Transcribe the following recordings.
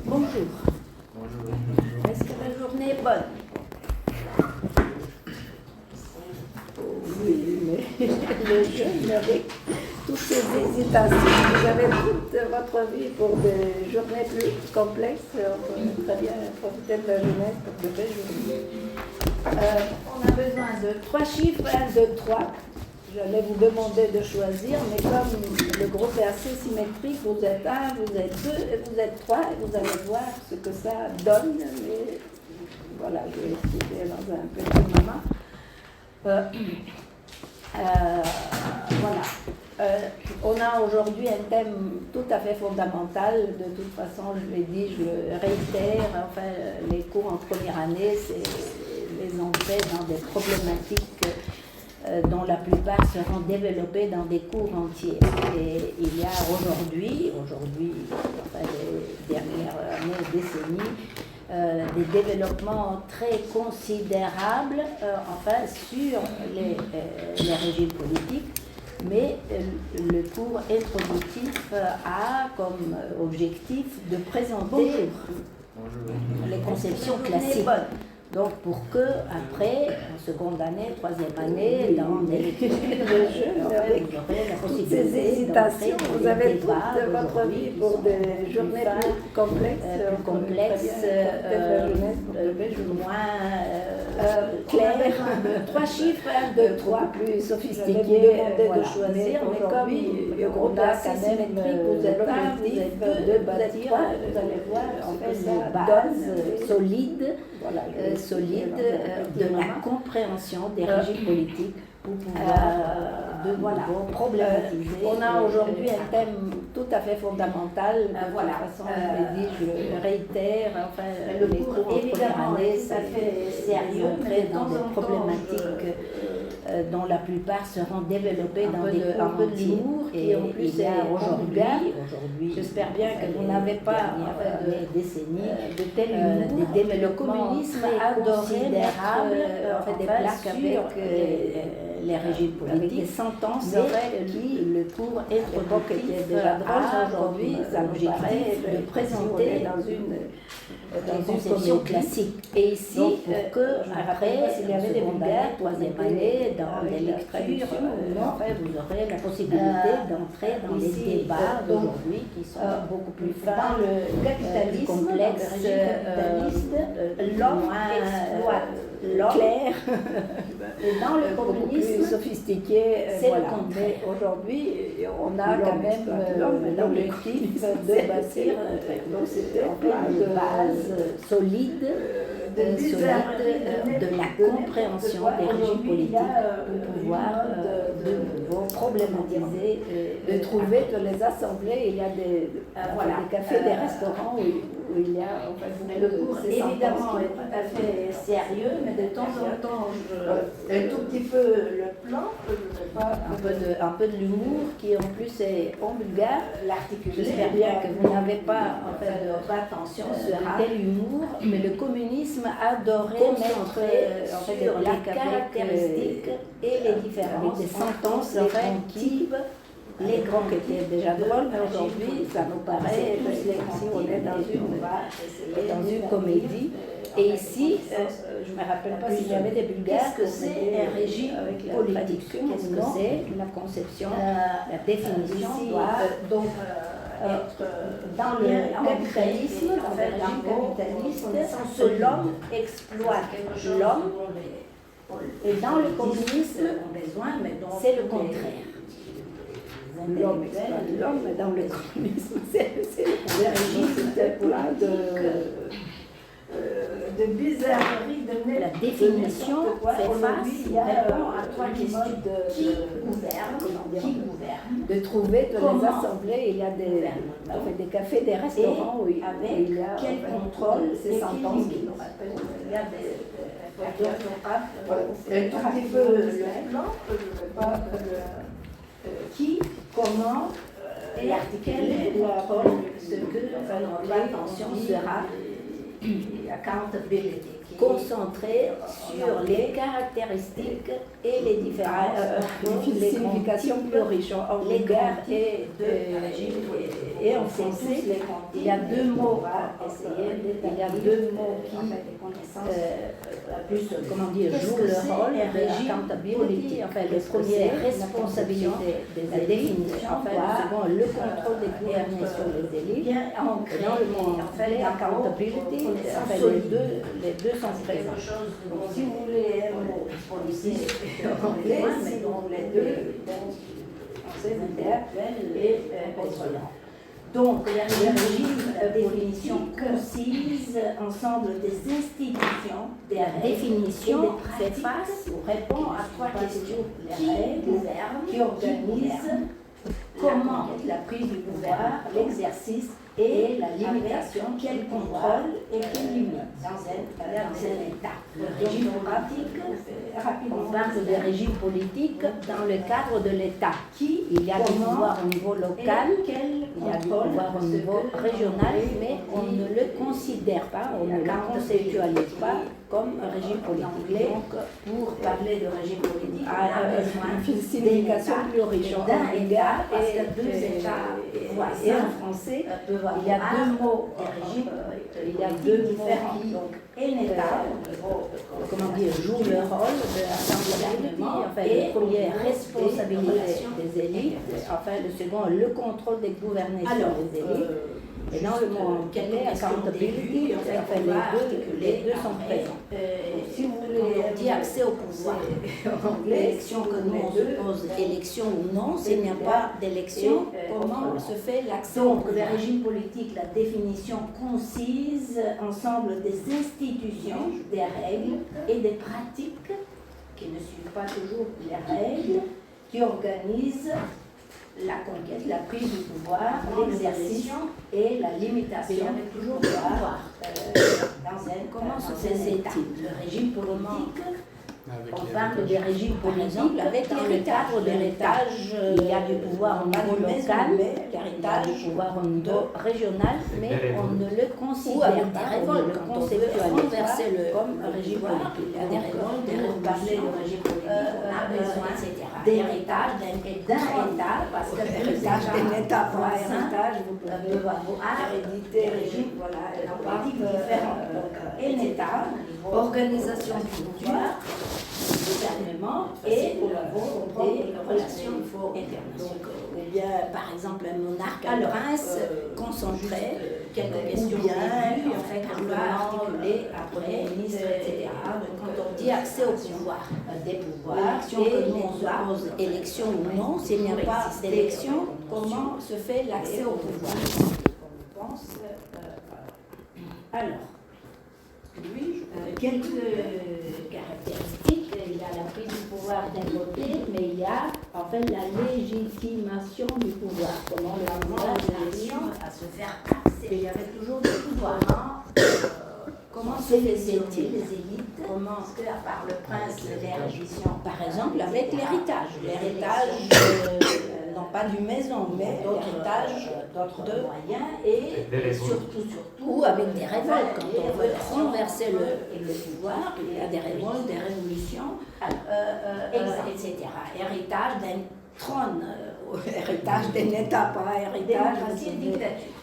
Bonjour. Bonjour. Est-ce que la journée est bonne? Oui, mais le jeune, avec toutes ces hésitations, vous avez toute votre vie pour des journées plus complexes. On peut très bien profiter de la jeunesse pour de belles journées. On a besoin de 3 chiffres, 1, 2, 3. J'allais vous demander de choisir, mais comme le groupe est assez symétrique, vous êtes 1, vous êtes 2 et vous êtes 3, et vous allez voir ce que ça donne. Mais voilà, je vais expliquer dans un petit moment. Voilà. On a aujourd'hui un thème tout à fait fondamental. De toute façon, je l'ai dit, je le réitère. Enfin, les cours en première année, c'est les entrées dans des problématiques dont la plupart seront développées dans des cours entiers. Et il y a aujourd'hui, enfin les dernières années, décennies, des développements très considérables enfin, sur les régimes politiques, mais le cours introductif a comme objectif de présenter les conceptions classiques. Donc pour que, après, en seconde année, troisième année, dans des lectures de jeunes, avec toutes ces hésitations, vous avez toute votre vie pour des journées plus complexes, moins claires, 3 chiffres, 1, 2, 3, plus sophistiqués, de choisir, mais comme le groupe est assez symétrique, vous êtes l'objectif de bâtir, vous allez voir, en fait, la base solide, de la compréhension des régimes politiques pour pouvoir de nouveau problématiser. On a aujourd'hui un thème tout à fait fondamental. De toute façon, je l'ai dit, je le réitère. Enfin, les cours en première année, ça fait sérieux, mais dans des problématiques dont la plupart seront développées dans des cours un peu de l'humour qui en plus est aujourd'hui. J'espère bien que vous n'avez pas des décennies de tel humour. Le communisme a considérable des plaques avec les régimes politiques, des sentences qui le cours introductif déjà drôle aujourd'hui, ça nous objectif de présenter dans une conception classique. Et ici, pour que après, s'il y avait des vulgaires, troisième année, dans les lectures, vous aurez la possibilité d'entrer dans les débats d'aujourd'hui qui sont beaucoup plus fins, dans le capitalisme complexe, l'homme exploite clair, et dans le communisme plus sophistiqué, c'est le contraire. Aujourd'hui, on a quand même l'objectif de bâtir une base solide de la compréhension des régimes politiques pour pouvoir de nouveau problématiser, de trouver que les assemblées, il y a des cafés, des restaurants où il y a le cours évidemment est tout à fait sérieux, mais de temps en temps un tout petit peu le plan, un peu de l'humour qui en plus est en vulgaire, l'articulé. J'espère bien que vous n'avez pas votre attention sur tel humour, mais le communisme adorait mettre sur les caractéristiques et les différences, des sentences, les types. Les grands qui étaient déjà drôles, mais aujourd'hui, ça nous paraît plus si on est dans une comédie. Et ici, je ne me rappelle pas s'il y avait des vulgaires. Qu'est-ce que c'est un régime politique? Qu'est-ce que c'est la conception, la définition donc être dans le capitalisme, que l'homme exploite l'homme, et dans le communisme, c'est le contraire. L'homme exploite l'homme, mais dans le communisme, c'est le régime de bizarrerie, la définition fait répond à 3 questions. Qui gouverne? De trouver que les assemblées, il y a des cafés, des restaurants où il y a quel contrôle, ces sentences qui nous rappellent. Il y a un tout petit peu le plan, je ne vais pas qui, comment et articuler ce que l'attention sera accountability. concentré sur les caractéristiques et les différences les significations plus riches. En vulgaire et en français, il y a deux mots qui comment dire, jouent le rôle de accountability. Enfin, le premier, responsabilité des élites, enfin, le second, le contrôle des gouvernements sur les élites. Et dans le monde, accountability, enfin, les deux sont présents. Donc, si vous voulez un mot politique en anglais, mais donc les deux, français, actuel et contrôlant. Donc, le régime définition concise, ensemble des institutions, des définitions fait face ou répond à trois questions. Les règles qui organisent comment la prise du pouvoir, l'exercice et la limitation, quel contrôle et quelle limite dans un État. Le régime politique, on parle des régimes politiques dans le cadre de l'État. Il y a du pouvoir au niveau local, il y a du pouvoir au niveau régional, mais on ne le considère pas, on ne le conceptualise pas comme un régime politique. Donc, pour parler de régime politique, on a besoin d'une signification plus riche. D'un État, parce que deux États et en français, il y a deux mots, il y a deux différents. Donc, un État, comment dire, joue le rôle de l'accountability, enfin, le premier, responsabilité des élites, enfin, le second, le contrôle des gouvernés sur les élites. Et dans le mot anglais, accountability, enfin, les deux sont présents. Si vous voulez, on dit accès au pouvoir. En anglais, élection que nous on se pose, élection ou non, s'il n'y a pas d'élection, comment se fait l'accès au pouvoir? Le régime politique, la définition concise, ensemble des institutions, des règles et des pratiques qui ne suivent pas toujours les règles, qui organisent la conquête, la prise du pouvoir, l'exercice et la limitation du pouvoir comment se fait-il? Le régime politique, on parle des régimes politiques avec l'héritage de l'héritage. Il y a du pouvoir au niveau local, l'héritage du pouvoir au niveau régional, mais on ne le considère pas, on ne le conceptualise pas comme un régime politique. Il y a des révoltes, pour parler de régime politique, on a besoin, etc. D'héritage d'un État, parce que l'héritage d'un État, pas héritage, vous pouvez héréditer, régime, voilà, la politique différente. Donc, un État, organisation du pouvoir, gouvernement et au niveau des relations internationales. Ou bien, par exemple, un monarque, un prince concentré, quelques questions bien, en fait, on va articuler un premier ministre, etc. Donc, quand on dit accès au pouvoir, des pouvoirs, et on se pose élection ou non, s'il n'y a pas d'élection, comment se fait l'accès au pouvoir? On pense, alors, quelques caractéristiques. Il y a la prise du pouvoir d'un côté, mais il y a en fait la légitimation du pouvoir. Comment le pouvoir arrive à se faire accepter. Il y avait toujours du pouvoir. Comment se faisait-il, les élites? Comment, à part le prince, l'hérédition, par exemple, avec l'héritage. L'héritage, non pas d'une maison, mais l'héritage d'autres moyens et surtout avec des révoltes. Quand on veut renverser le pouvoir, il y a des révoltes, des révolutions, etc. Héritage d'un trône, héritage d'un État, pas héritage d'une dictature.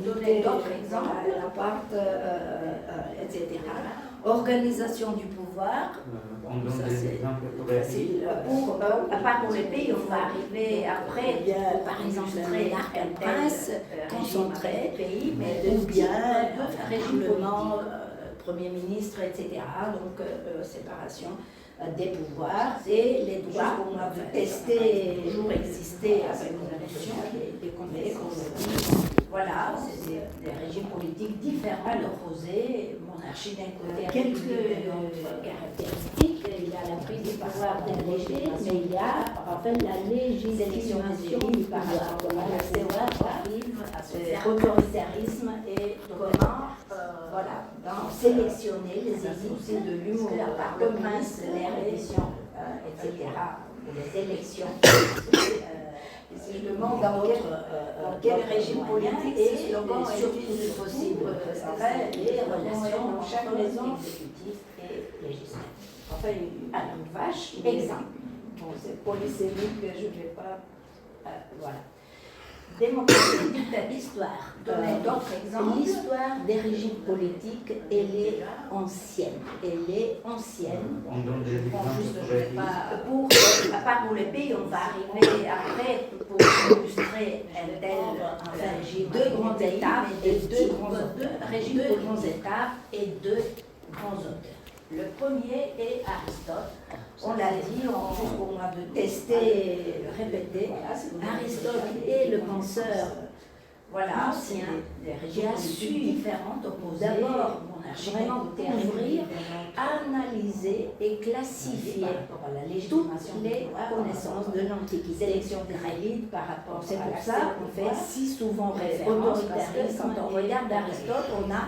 Donner d'autres exemples, etc. Organisation du pouvoir. On donne des exemples pour les pays. Pas pour les pays, on va arriver après, par exemple, un prince concentré, pays, mais ou bien régiment, premier ministre, etc. Donc, séparation des pouvoirs et les droits qu'on a testé, toujours existé avec l'évolution des congrès, voilà, c'est des régimes politiques différents, opposés, monarchie d'un côté, quelques caractéristiques. Il y a la prise du pouvoir d'un régime, mais il y a en fait la légitimation du pouvoir, comment l'accès au pouvoir arrive à se faire autoritarisme et comment, voilà, sélectionner les élites de l'humour, par le prince, l'hérédition, etc., les élections. Si je demande dans quel régime politique et surtout si possible, après, les relations dans chaque maison exécutive et législative. Enfin, une vache. Exemple. Bon, c'est polysémique, je ne vais pas. Voilà. Démocratie, dictature, histoire. Donnez d'autres exemples. L'histoire des régimes politiques, elle est ancienne. Elle est ancienne. Je vais pas. À part pour les pays, on va arriver après pour illustrer un tel régime. Deux grandes étapes et deux grandes étapes et deux grands auteurs. Le premier est Aristote. On l'a dit, on a testé, répété. Aristote est le penseur ancien qui a su d'abord vraiment découvrir, analyser et classifier toutes les connaissances de l'Antiquité grecque par rapport. C'est pour ça qu'on fait si souvent référence, parce que quand on regarde Aristote, on a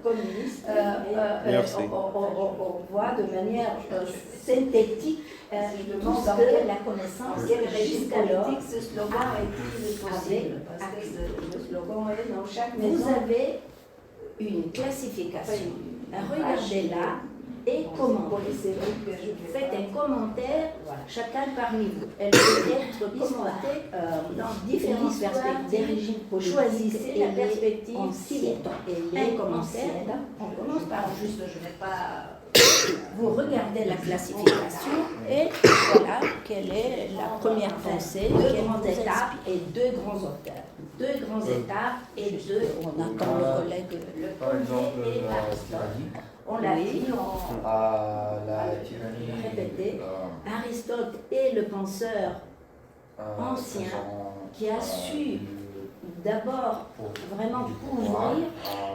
communiste, on voit de manière synthétique tout ce que la connaissance jusqu'alors ce slogan a été possible. Le slogan est dans chaque maison. Vous avez une classification. Regardez là et commentez. Faites un commentaire, chacun parmi vous. Elle peut être commentée dans différentes perspectives des régimes politiques. Choisissez la perspective ancienne. Et un commentaire, on commence par juste, je ne vais pas. Vous regardez la classification et voilà quelle est la première pensée, deux grandes étapes et deux grands auteurs. Deux grandes étapes et deux, on attend le collègue. Le premier est Aristote. On l'a dit, on l'a répété. Aristote est le penseur ancien qui a su d'abord vraiment couvrir,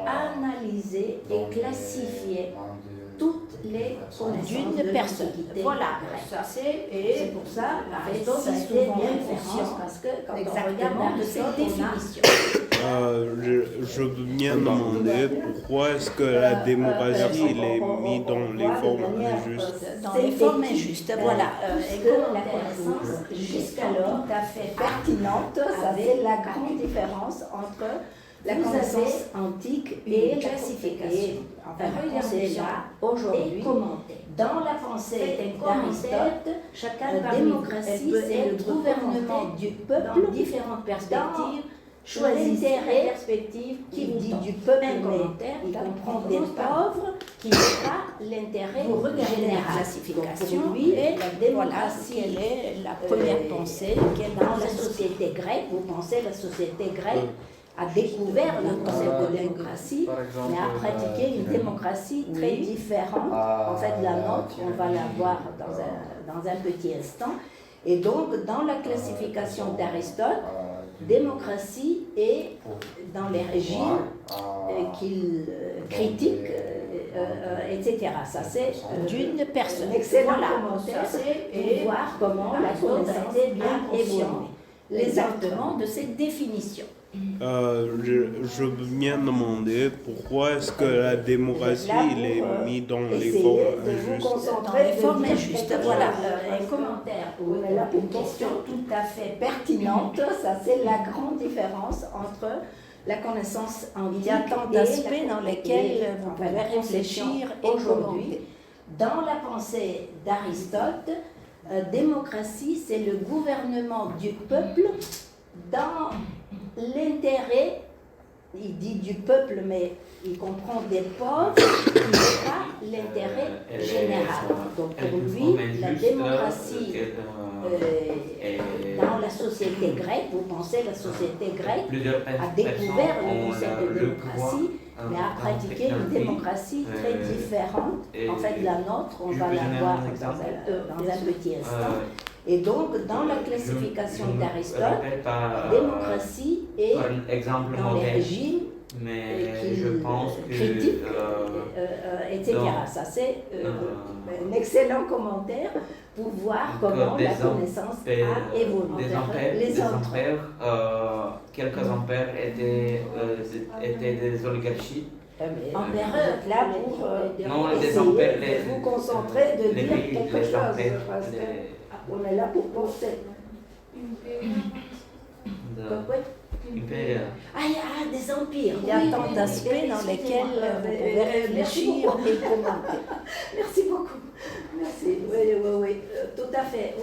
analyser et classifier toutes les connaissances d'une personne. Voilà, ça c'est pour ça Aristote a été bien référence parce que quand on regarde cette définition. Je veux bien demander pourquoi est-ce que la démocratie est mise dans les formes injustes. Dans les formes injustes, voilà. Et que la connaissance jusqu'alors tout à fait pertinente, ça c'est la grande différence entre la connaissance antique et la classification. Enfin, regardez là, aujourd'hui, dans la pensée d'Aristote, la démocratie, c'est le gouvernement du peuple dans différentes perspectives. Choisissez la perspective qui dit du peuple, mais il comprend des pauvres qui n'ont pas l'intérêt général. Classification et la démocratie, elle est la première pensée qui est dans la société grecque. Vous pensez la société grecque a découvert le concept de démocratie, mais a pratiqué une démocratie très différente, en fait, de la nôtre. On va la voir dans un petit instant. Et donc, dans la classification d'Aristote, démocratie est dans les régimes qu'il critique, etc. Ça, c'est d'une personne. Excellent commentaire et voir comment la connaissance a bien évolué. Les arguments de cette définition. Je veux bien demander pourquoi est-ce que la démocratie est mise dans les formes injustes. Dans les formes injustes, voilà. Un commentaire ou une question tout à fait pertinente, ça c'est la grande différence entre la connaissance antique. Il y a tant d'aspects dans lesquels vous pouvez réfléchir aujourd'hui. Dans la pensée d'Aristote, démocratie, c'est le gouvernement du peuple dans l'intérêt, il dit du peuple, mais il comprend des pauvres, qui n'ont pas l'intérêt général. Donc pour lui, la démocratie dans la société grecque, vous pensez la société grecque a découvert le concept de démocratie, mais a pratiqué une démocratie très différente, en fait de la nôtre, on va la voir dans un petit instant. Et donc, dans la classification d'Aristote, la démocratie est dans les régimes qu'il critique, etc. Ça, c'est un excellent commentaire pour voir comment la connaissance a évolué. Les empires, quelques empires étaient des oligarchies. Empereur, là, pour non, essayer empires, de vous concentrer, de dire quelque chose. Parce que on est là pour penser. des empires. Il y a tant d'aspects dans lesquels vous pouvez réfléchir et commenter. Merci beaucoup. Merci. Oui, tout à fait.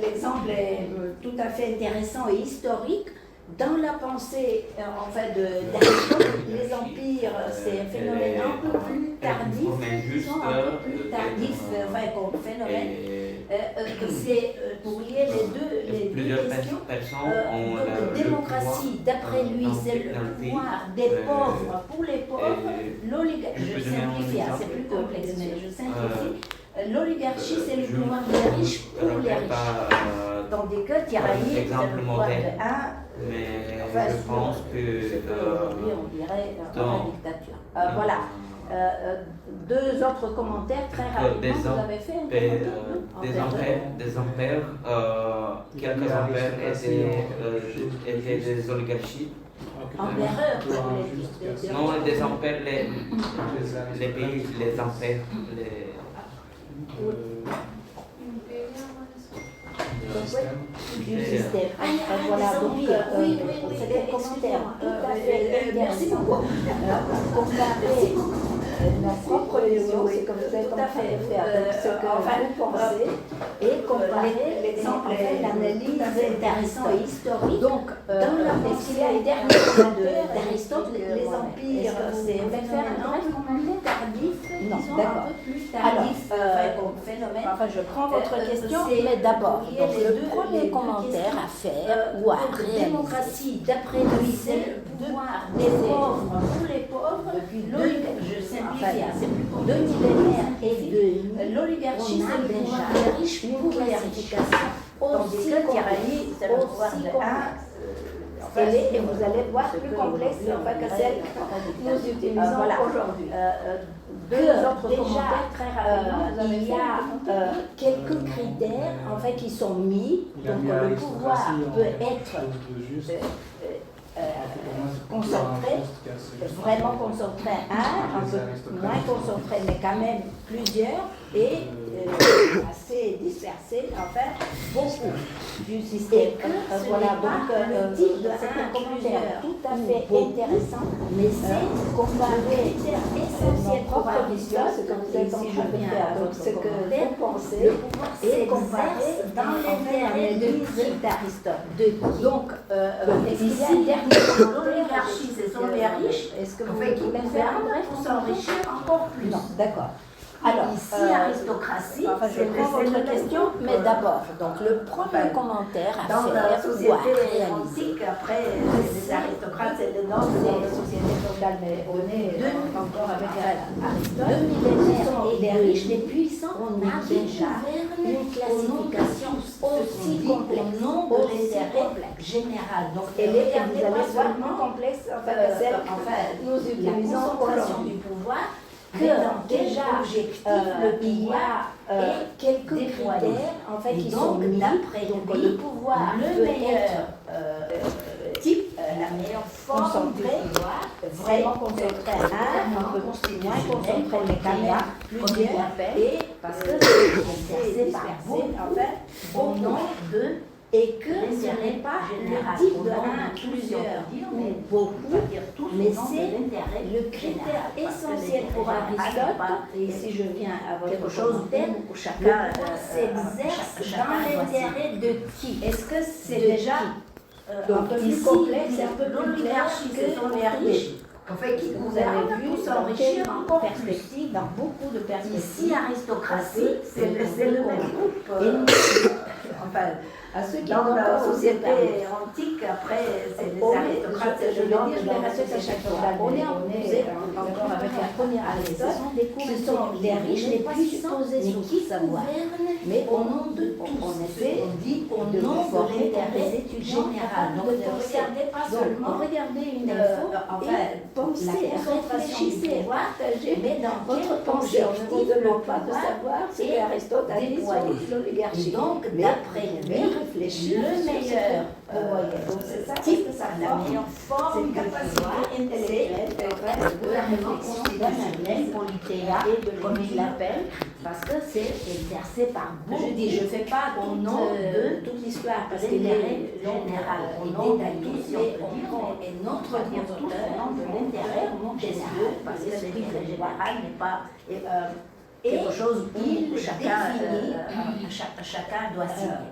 L'exemple est tout à fait intéressant et historique. Dans la pensée d'Aristote, les empires, c'est un phénomène un peu plus tardif, comme phénomène. C'est pour lier les deux questions. Donc, démocratie, d'après lui, c'est le pouvoir des pauvres pour les pauvres. L'oligarchie, je simplifie, c'est plus complexe, mais je simplifie. L'oligarchie, c'est le pouvoir des riches pour les riches. Tandis que tyrannie, c'est le pouvoir de un. Mais je pense que aujourd'hui on dirait la dictature. Voilà. Deux autres commentaires très rapidement. Vous avez fait un commentaire des empires, quelques empires étaient des oligarchies. Empereurs. Non, des empires, les pays, les empires. Du système. Voilà, donc c'est un commentaire tout à fait intéressant. Comparer nos propres visions, c'est comme vous avez tout à fait faire, donc ce que vous pensez, et comparer l'exemple, l'analyse intéressante et historique. Donc, est-ce qu'il y a un dernier commentaire d'Aristote, les empires, c'est faire un commentaire tardif, disons un peu plus tardif comme phénomène. Enfin, je prends votre question, mais d'abord, le premier commentaire à faire ou à réaliser. Démocratie, d'après lui, c'est le pouvoir des pauvres pour les pauvres. Je simplifie, c'est plus compliqué. 2 millénaires et l'oligarchie, c'est le pouvoir des riches pour les riches. Tandis que tyrannie, c'est le pouvoir de un. Et vous allez voir plus complexe que celle que nous utilisons aujourd'hui. Deux autres commentaires très rapidement. Il y a quelques critères qui sont mis. Donc le pouvoir peut être concentré, vraiment concentré un peu moins concentré, mais quand même plusieurs, et assez dispersé, beaucoup du système. Voilà, donc c'est un commentaire tout à fait intéressant, mais c'est comparer essentiel pour Aristote, si je viens donc ce que vous pensez, et comparer dans l'intérêt d'Aristote. Donc, ici, l'oligarchie, ce sont les riches, est-ce que vous qui gouvernent pour s'enrichir encore plus? Non, d'accord. Alors, ici, aristocratie, je prends votre question, mais d'abord, donc le premier commentaire à faire ou à réaliser. Antique, après, les aristocrates, c'est le nom de la société feudale, mais on est encore avec Aristote. 2 millénaires et les riches, les puissants, on a déjà une classification aussi complexe, non de l'intérêt général. Donc, et vous allez voir moins complexe, celle nous utilisons aujourd'hui du pouvoir. Que déjà, il y a quelques critères qui sont mis, donc le pouvoir le meilleur type, la meilleure forme du pouvoir, vraiment concentré un peu moins concentré, mais quand même plusieurs, et parce que c'est dispersé au nom de, et que ce n'est pas le type de un, plusieurs, ou beaucoup, mais c'est le critère essentiel pour Aristote, et si je viens à votre chose où chacun s'exerce dans l'intérêt de qui? Est-ce que c'est déjà un peu plus complexe, un peu plus clair que les riches? Qui vous avez vu s'enrichir encore perspective, dans beaucoup de perspectives. Ici, aristocratie, c'est le même groupe. À ceux qui dans la société antique, après, c'est les aristocrates, je les respecte à chaque fois. On est encore avec la première Aristote, ce sont les riches, les plus supposés sur qui savoir, mais au nom de tous. On dit au nom de l'intérêt général. Donc ne regardez pas seulement, regardez une info, pensez, réfléchissez, partagez, mais dans votre pensée, on ne vous demande pas de savoir ce qu'Aristote a dit sur l'oligarchie. Donc, d'après lui, réfléchir le meilleur type, la meilleure forme capacité intellectuelle de la réflexion d'un politéa, comme il l'appelle, parce que c'est exercé par beaucoup. Je dis, je ne fais pas au nom de toute l'histoire, parce qu'il est général, au nom de tous, mais on prend et notre auteur de l'intérêt Montesquieu, parce que l'esprit général n'est pas quelque chose où chacun doit signer.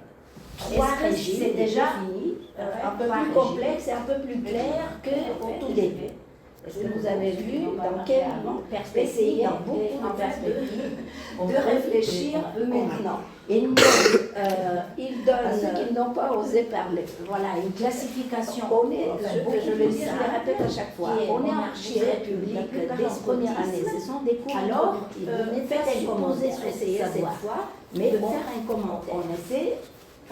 Trois régimes, c'est déjà un peu plus complexe et un peu plus clair qu'au tout début. Est-ce que vous avez vu dans quelle perspective, dans beaucoup de perspectives, de réfléchir maintenant? Et il donne ceux qui n'ont pas osé parler. Voilà, une classification. On est, je le dis, je le répète à chaque fois, on est archi-république dès la première année. Ce sont des cours. Alors, faites un commentaire, essayez cette fois, mais de faire un commentaire. On essaie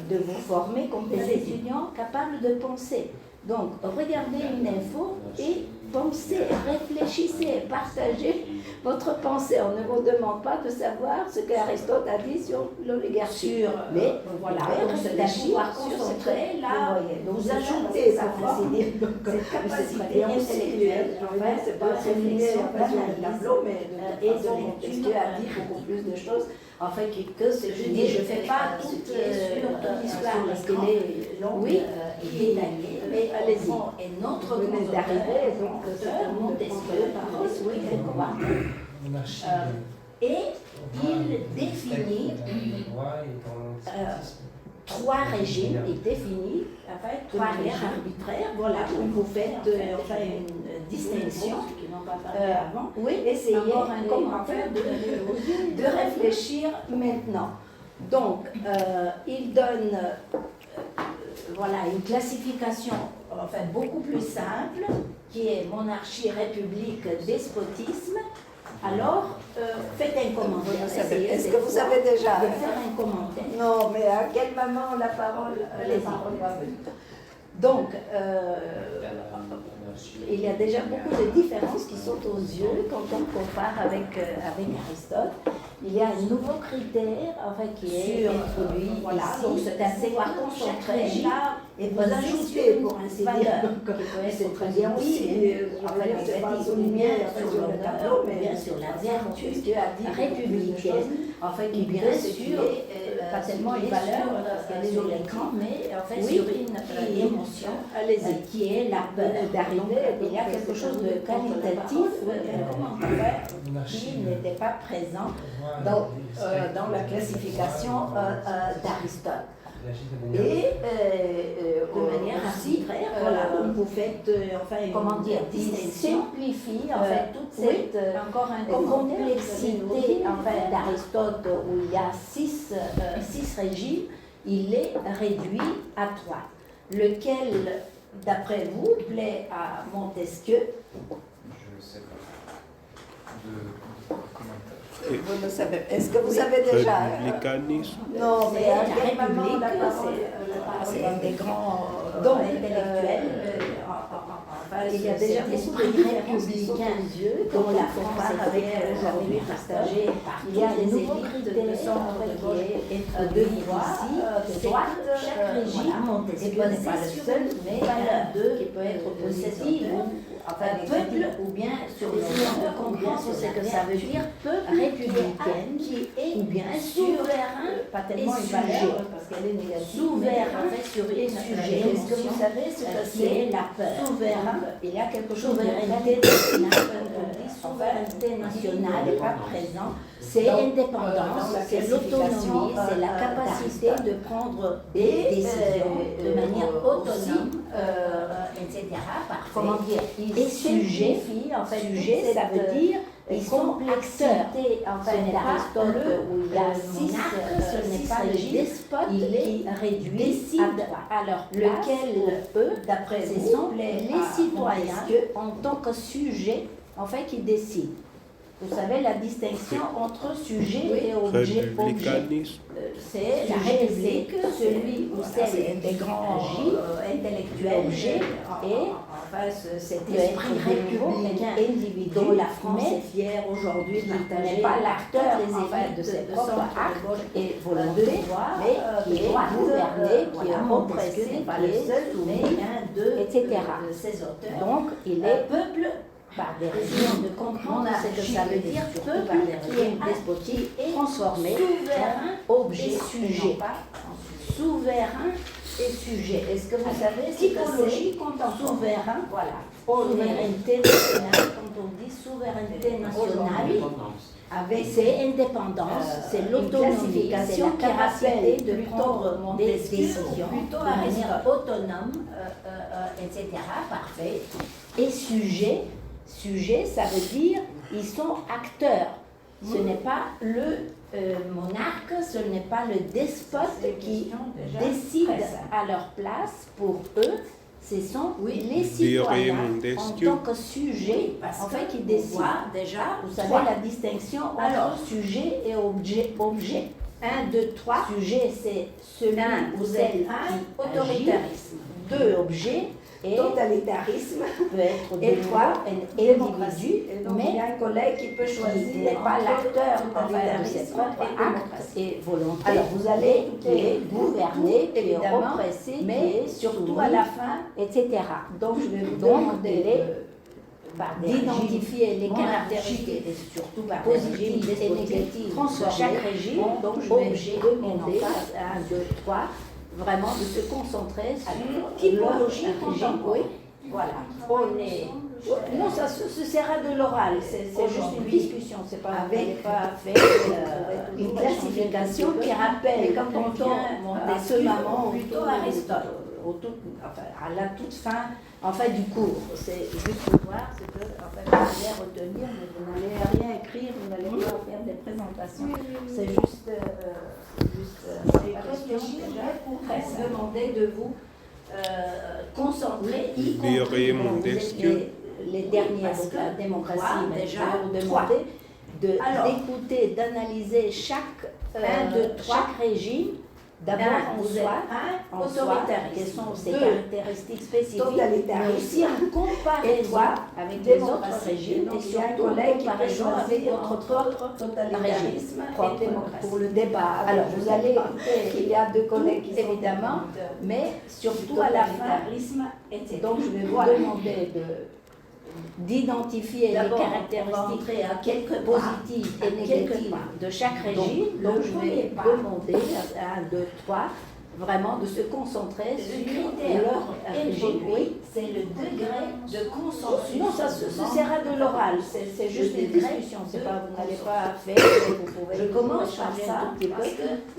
de vous former comme des étudiants capables de penser. Donc, regardez une info et pensez, réfléchissez, partagez votre pensée. On ne vous demande pas de savoir ce qu'Aristote a dit sur l'oligarchie. Mais voilà, réfléchir sur ce trait, là, vous ajoutez sa cette capacité intellectuelle, c'est pas réflexion sur le tableau, mais et de Montesquieu a dit beaucoup plus de choses. En fait, que ce que je dis, je ne fais pas toute l'histoire parce qu'il est long et détaillé, mais allez-y. Et notre venez d'arriver, donc Montesquieu, et il définit trois régimes, il définit trois régimes arbitraires, voilà, où vous faites une distinction, oui, essayez un commentaire de réfléchir maintenant. Donc, il donne voilà, une classification beaucoup plus simple, qui est monarchie, république, despotisme. Alors, faites un commentaire. Est-ce que vous savez déjà faire un commentaire? Non, mais à quel moment la parole va venir? Donc, il y a déjà beaucoup de différences qui sont aux yeux quand on compare avec Aristote. Il y a un nouveau critère qui est introduit. Voilà, donc c'est un savoir concentré là, et vous ajoutez pour ainsi dire, c'est très bien aussi, c'est pas souligné sur le tableau, mais bien sur la vertu républicaine, qui bien sûr, pas tellement une valeur sur l'écran, mais sur une émotion qui est la peur d'arriver. Il y a quelque chose de qualitatif qui n'était pas présent dans la classification d'Aristote. Et de manière arbitraire, voilà, vous faites, comment dire, simplifie toute cette complexité d'Aristote où il y a six régimes, il est réduit à 3. Lequel, d'après vous, plaît à Montesquieu? Je ne sais pas. Vous le savez. Est-ce que vous savez déjà? Non, mais la République, c'est un des grands intellectuels. Il y a déjà beaucoup de républicains dont la France avec aujourd'hui partagée. Il y a des nouveaux critères de centre de droite, chaque régime, Montesquieu n'est pas le seul, mais il y en a deux qui peuvent être positifs. Peuple ou bien sur le plan de comprendre ce que ça veut dire, peuple républicaine qui est ou bien souverain, pas tellement une valeur parce qu'elle est négative, souverain sur un sujet. Est-ce que vous savez ce que c'est la peur? Souverain, il y a quelque chose de souveraineté nationale n'est pas présent, c'est indépendance, c'est l'autonomie, c'est la capacité de prendre des décisions de manière autonome, etc. Comment dire? Et sujet, sujet, ça veut dire ils sont acteurs. D'Aristote où il y a ce n'est pas le despote, il est réduit à 3. Alors, lequel eux, d'après vous, les citoyens, en tant que sujet, qui décident. vous savez, la distinction entre sujet et objet. Républicanisme. C'est la République, celui ou celle des grands intellectuels, objet, et cet esprit républicain individu dont la France est fière aujourd'hui de partager pas l'acteur de ses propres actes et volontés, mais qui est gouverné, qui est oppressé, qui est soumis, etc. Donc, il est peuple par des raisons de comprendre ce que ça veut dire, peuple qui est despotique et transformé, souverain, objet, sujet. Souverain et sujet. Est-ce que vous savez ce que c'est souverain? Voilà. Souveraineté nationale, quand on dit souveraineté nationale, avec ses indépendances, c'est l'autonomie, c'est la capacité de prendre des décisions de manière autonome, etc. Parfait. Et sujet, ça veut dire ils sont acteurs. Ce n'est pas le monarque, ce n'est pas le despote qui décide à leur place pour eux. Ce sont les citoyens en tant que sujet, en fait, qui décident. Déjà, vous savez la distinction entre sujet et objet. 1, 2, 3. Sujet, c'est celui ou celle qui autoritarisme. 2, objet. Et totalitarisme peut être et 3, un individu, mais il y a un collègue qui peut choisir, qui n'est pas l'acteur de ses propres actes et volontés. Alors vous allez gouverner, évidemment, oppresser, mais surtout à la fin, etc. Donc je vais vous demander d'identifier les caractéristiques, et surtout positives et négatives de chaque régime. Donc je vais demander à 1, 2, 3. Vraiment de se concentrer sur typologie contemporaine. Voilà. Non, ça se sert de l'oral, c'est juste une discussion, c'est pas avec une classification qui rappelle quand on vient à ce moment plutôt Aristote, à la toute fin du cours. C'est juste pour voir ce que vous allez retenir, mais vous n'allez rien écrire, vous n'allez pas faire des présentations. C'est juste la question déjà pour demander de vous concentrer, y compris les derniers, donc la démocratie, déjà vous demander d'écouter, d'analyser chaque régime. D'abord en soi, quelles sont ses caractéristiques spécifiques, mais aussi en comparaison avec les autres régimes et surtout en comparaison avec votre propre régime et démocratie. Pour le débat, alors vous allez écouter qu'il y a 2 collègues qui sont évidemment, mais surtout à la fin, donc je vais vous demander d'identifier les caractéristiques positives et négatives de chaque régime. Donc je vais demander à 1, 2, 3 vraiment de se concentrer sur leur régime. Oui, c'est le degré de consensus. Non, ça se sert de l'oral, c'est juste une discussion, c'est pas, vous n'allez pas faire, je commence par ça,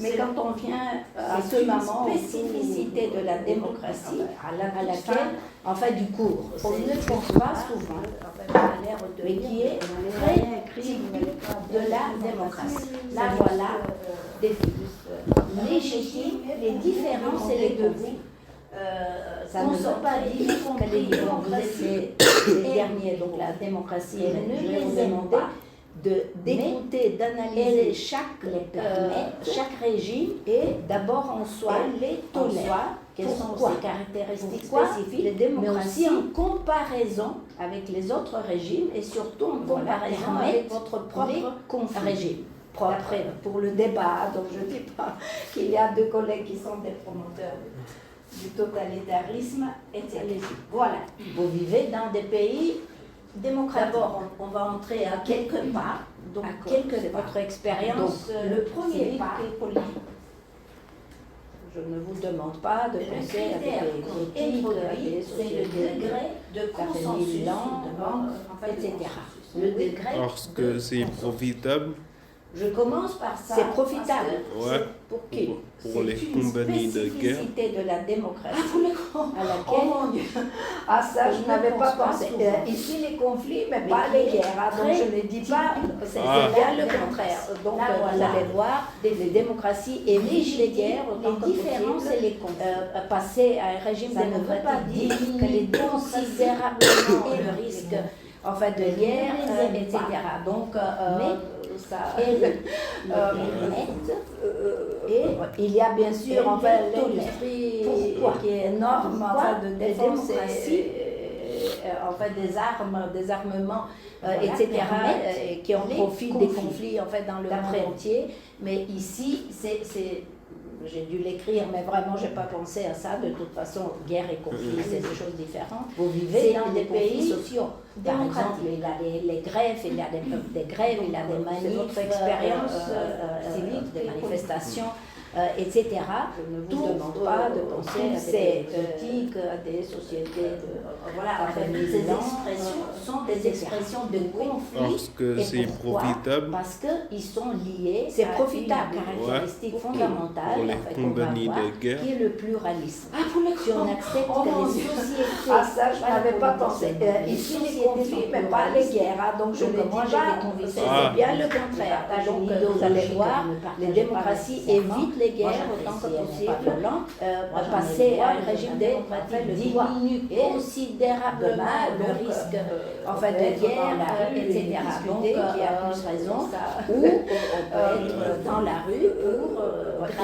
mais quand on vient à ce moment, spécificité de la démocratie, à laquelle, en fait, du cours, on ne pense pas souvent, mais qui est très typique de la démocratie. Là, voilà des légitime, les différences et les devoirs. Ça ne veut pas dire que les derniers, donc la démocratie, je vais vous demander d'écouter, d'analyser chaque régime et d'abord en soi les tolère, quelles sont ses caractéristiques spécifiques, mais aussi en comparaison avec les autres régimes et surtout en comparaison avec votre propre régime. Après, pour le débat, donc je ne dis pas qu'il y a 2 collègues qui sont des promoteurs du totalitarisme, etc. Voilà, vous vivez dans des pays démocratiques. D'abord, on va entrer à quelques pas, donc votre expérience, le premier pas est politique. Je ne vous demande pas de penser à des critiques, c'est le degré de consensus, etc. Le degré parce que c'est profitable. Je commence par ça. C'est profitable. Ouais. Pour qui? Pour les compagnies de guerre. C'est une spécificité de la démocratie à laquelle... Oh mon Dieu. Ah ça, je n'avais pas pensé. Ici, les conflits, mais pas les guerres. Donc je ne dis pas, c'est bien le contraire. Donc vous allez voir, les démocraties évitent les guerres, les différences et les conflits. Passer à un régime démocratique dit que les considérablement le risque en fait, de guerre, etc. Donc, ça et il y a bien sûr en fait l'industrie qui est énorme en fait de défense en fait des armements, etc. Qui en profitent des conflits en fait dans le monde entier. Mais ici, j'ai dû l'écrire, mais vraiment, je n'ai pas pensé à ça. De toute façon, guerre et conflit, c'est des choses différentes. Vous vivez dans des pays sociaux. Par exemple, il y a les grèves, il y a des grèves, il y a des manifs, c'est votre expérience civique, des manifestations, etc. Je ne vous demande pas de penser à des politiques, à des sociétés. Voilà, en fait, ces expressions sont des expressions de conflit. Parce que c'est profitable. Parce qu'ils sont liés. C'est profitable. Caractéristique fondamentale pour les compagnies de guerre. Qui est le pluralisme. Si on accepte que les sociétés. Ah, ça, je n'avais pas pensé. Ici, les conflits, mais pas les guerres. Donc, je ne dis pas. C'est bien le contraire. Donc, vous allez voir, les démocraties évitent les guerres autant que possible. Passer à un régime démocratique diminue considérablement le risque en fait, de guerre, etc. Donc, qui a plus raison, ou on peut être dans la rue pour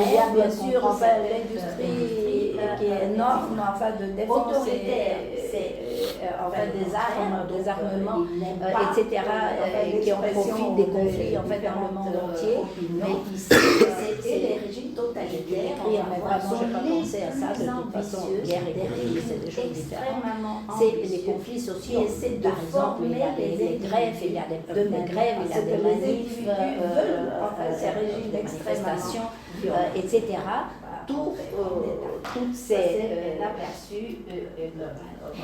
il y a bien sûr en fait, l'industrie qui est énorme en fait, de défense en fait, des armements, etc. Qui en profitent des conflits en fait, dans le monde entier. Mais ici, c'est les régimes totalitaires. Mais vraiment, je n'ai pas pensé à ça. De toute façon, guerre et conflit, c'est des choses différentes. C'est les conflits sociaux. Par exemple, il y a des grèves, il y a des grèves, il y a des manifs, ces régimes d'extrémisation, etc. Toutes ces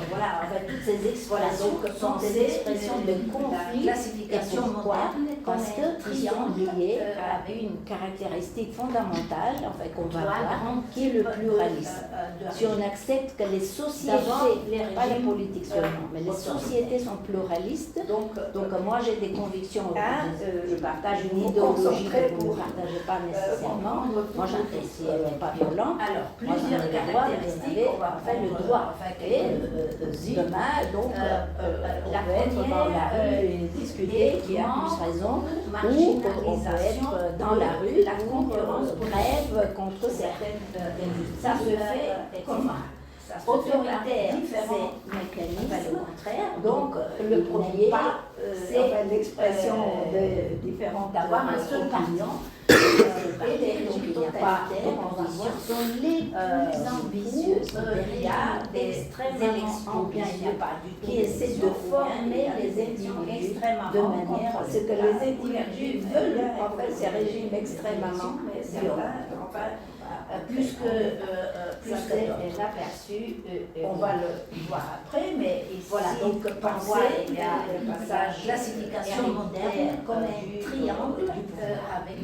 voilà, en fait, toutes ces expressions sont des expressions de conflit. Classification moderne, parce qu'ils sont liés à une caractéristique fondamentale, en fait, qu'on va voir, qui est le pluralisme. Si on accepte que les sociétés, pas les politiques seulement, mais les sociétés sont pluralistes, donc moi j'ai des convictions, je partage une idéologie que vous ne partagez pas nécessairement. Moi j'apprécie, elle n'est pas violente. Alors, plusieurs caractéristiques, en fait, le droit, demain, donc, la première, dans la rue et discuter qui a plus raison, ou on peut être dans la rue, la concurrence grève contre certaines injustices. Ça se fait comment? Autoritaire, c'est mécanisme, le contraire. Donc, le premier, c'est l'expression différente d'avoir un seul opinion. Et les régimes totalitaires, on va voir, sont les plus ambitieuses. Il y a des élections, bien il n'y a pas du tout, qui essaient de former les individus de manière à ce que les individus veulent, en fait, ces régimes extrêmement violents. Plus que l'aperçu, on va le voir après, mais ici, voilà, donc parfois il y a le passage classification moderne comme un triangle avec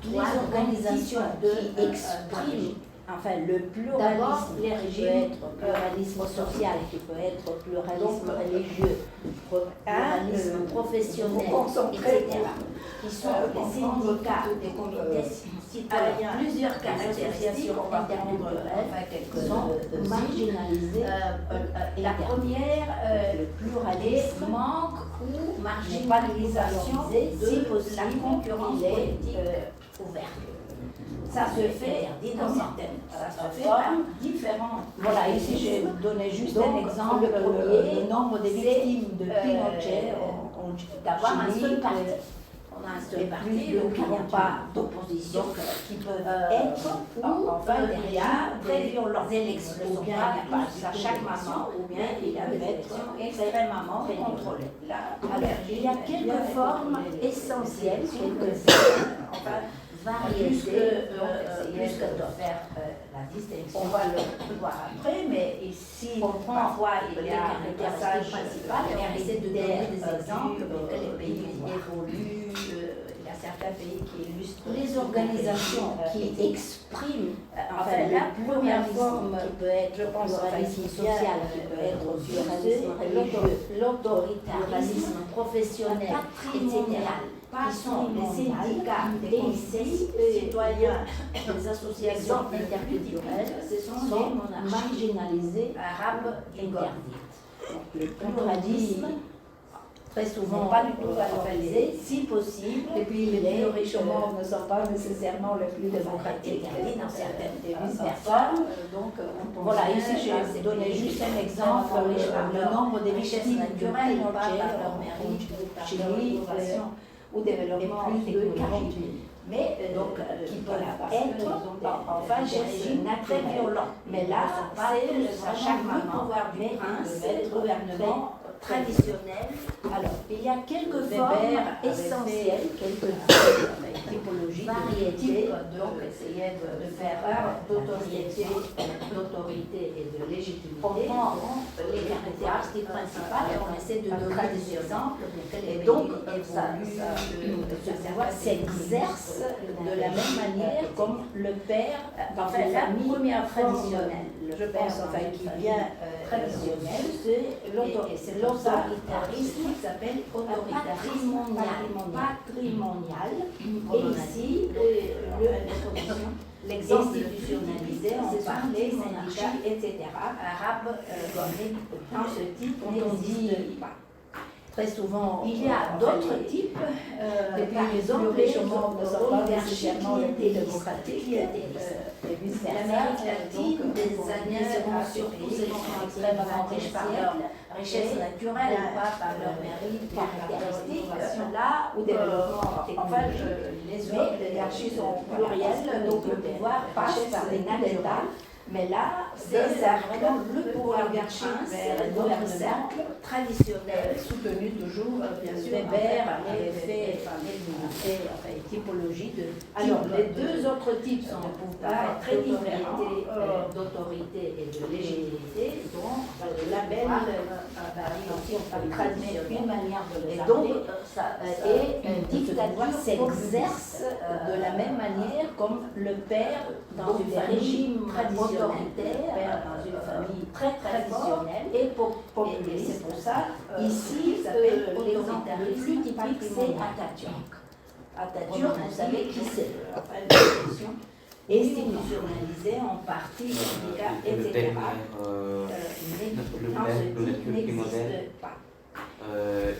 trois organisations qui expriment enfin le pluralisme. Les régimes peut être pluralisme social, qui peut être pluralisme religieux, pluralisme professionnel, etc. Qui sont les syndicats, des comités citoyens, plusieurs caractéristiques interculturelles qui sont marginalisées. La première, le pluralisme manque ou marginalisation de la concurrence politique ouverte. Ça se fait dans certaines formes différentes. Voilà, ici j'ai donné juste un exemple. Le nombre de victimes de Pinochet d'avoir un seul parti. On a un seul parti, donc il n'y a pas d'opposition qui peut être, ou enfin derrière très violents élections, ou bien il n'y a pas à chaque moment, ou bien il y a des élections extrêmement contrôlées. Alors, il y a quelques formes essentielles, quelques variétés, plus que de faire la distinction. On va le voir après, mais ici, parfois, il y a un passage principal et on essaie de donner des exemples que les pays évoluent. Il y a certains pays qui illustrent. Les organisations qui expriment, enfin, la première forme qui peut être, je pense, pluralisme social, qui peut être pluralisme religieux, l'autoritarisme professionnel, etc. Qui sont les syndicats, des citoyens, des associations interculturelles, ce sont les marginalisés arabes interdites. Le pluralisme, très souvent pas du tout valorisé, si possible, et puis les richements ne sont pas nécessairement les plus démocratiques dans certaines et vice-versa. Donc voilà, ici j'ai donné juste un exemple, le nombre des victimes naturelles par leur mérite, Chili, ou développement plus de 40 000. Mais donc, qui peuvent être, enfin, très violents. Mais là, c'est à chaque moment du prince, le gouvernement traditionnel. Alors, il y a quelques formes essentielles, quelques typologies, variétés, donc essayer de faire d'autorité et de légitimité. On prend les caractéristiques principales et on essaie de donner des exemples. Et donc, ça s'exerce de la même manière comme le père dans la première traditionnelle. Je pense enfin qui vient traditionnel, c'est l'autoritarisme qui s'appelle patrimonial. Et ici, l'institutionnalisé, on parlait, syndicats, etc. Arabe, dans ce type, on dit pas. Très souvent, il y a d'autres types, par exemple, l'oligarchie qui était démocratique, l'Amérique latine, des années, surtout, ces gens extrêmement riches par leur richesse naturelle, pas par leur mérite caractéristique, là où développement, enfin, les oligarchies sont plurielles, donc le pouvoir passe par des d'État. Mais là, c'est vraiment le pouvoir oligarchique vers notre cercle traditionnel, soutenu toujours, bien sûr, Weber avait fait une typologie de... Alors, les deux autres types sont le pouvoir très différents d'autorité et de légitimité, dont le label aussi on peut traduire une manière de les appeler, et une dictature s'exerce de la même manière comme le père dans un régime traditionnel. Père dans une famille très traditionnelle et populiste. C'est pour ça, ici, l'exemple le plus typique, c'est Atatürk. Atatürk, vous savez qui c'est. Institutionnalisé en parti, syndicat, etc. Dans ce type n'existe pas.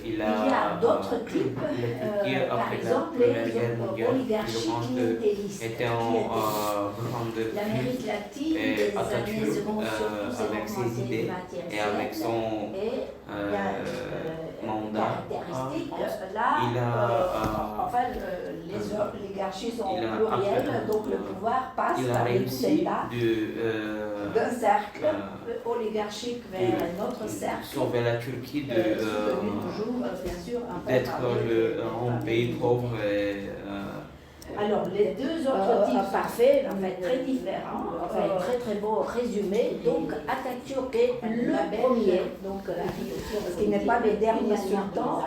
Il y a d'autres types, par exemple les oligarchies clientélistes. L'Amérique latine des années secondes, surtout ses idées et avec son caractéristique, là, enfin, les oligarchies sont plurielles, donc le pouvoir passe par les coups d'État d'un cercle oligarchique vers un autre cercle. Sauver la Turquie d'être un pays pauvre. Alors, les deux autres types parfaits, très différents, très beau résumé. Donc, Atatürk est le premier, donc, qui n'est pas le dernier sultan,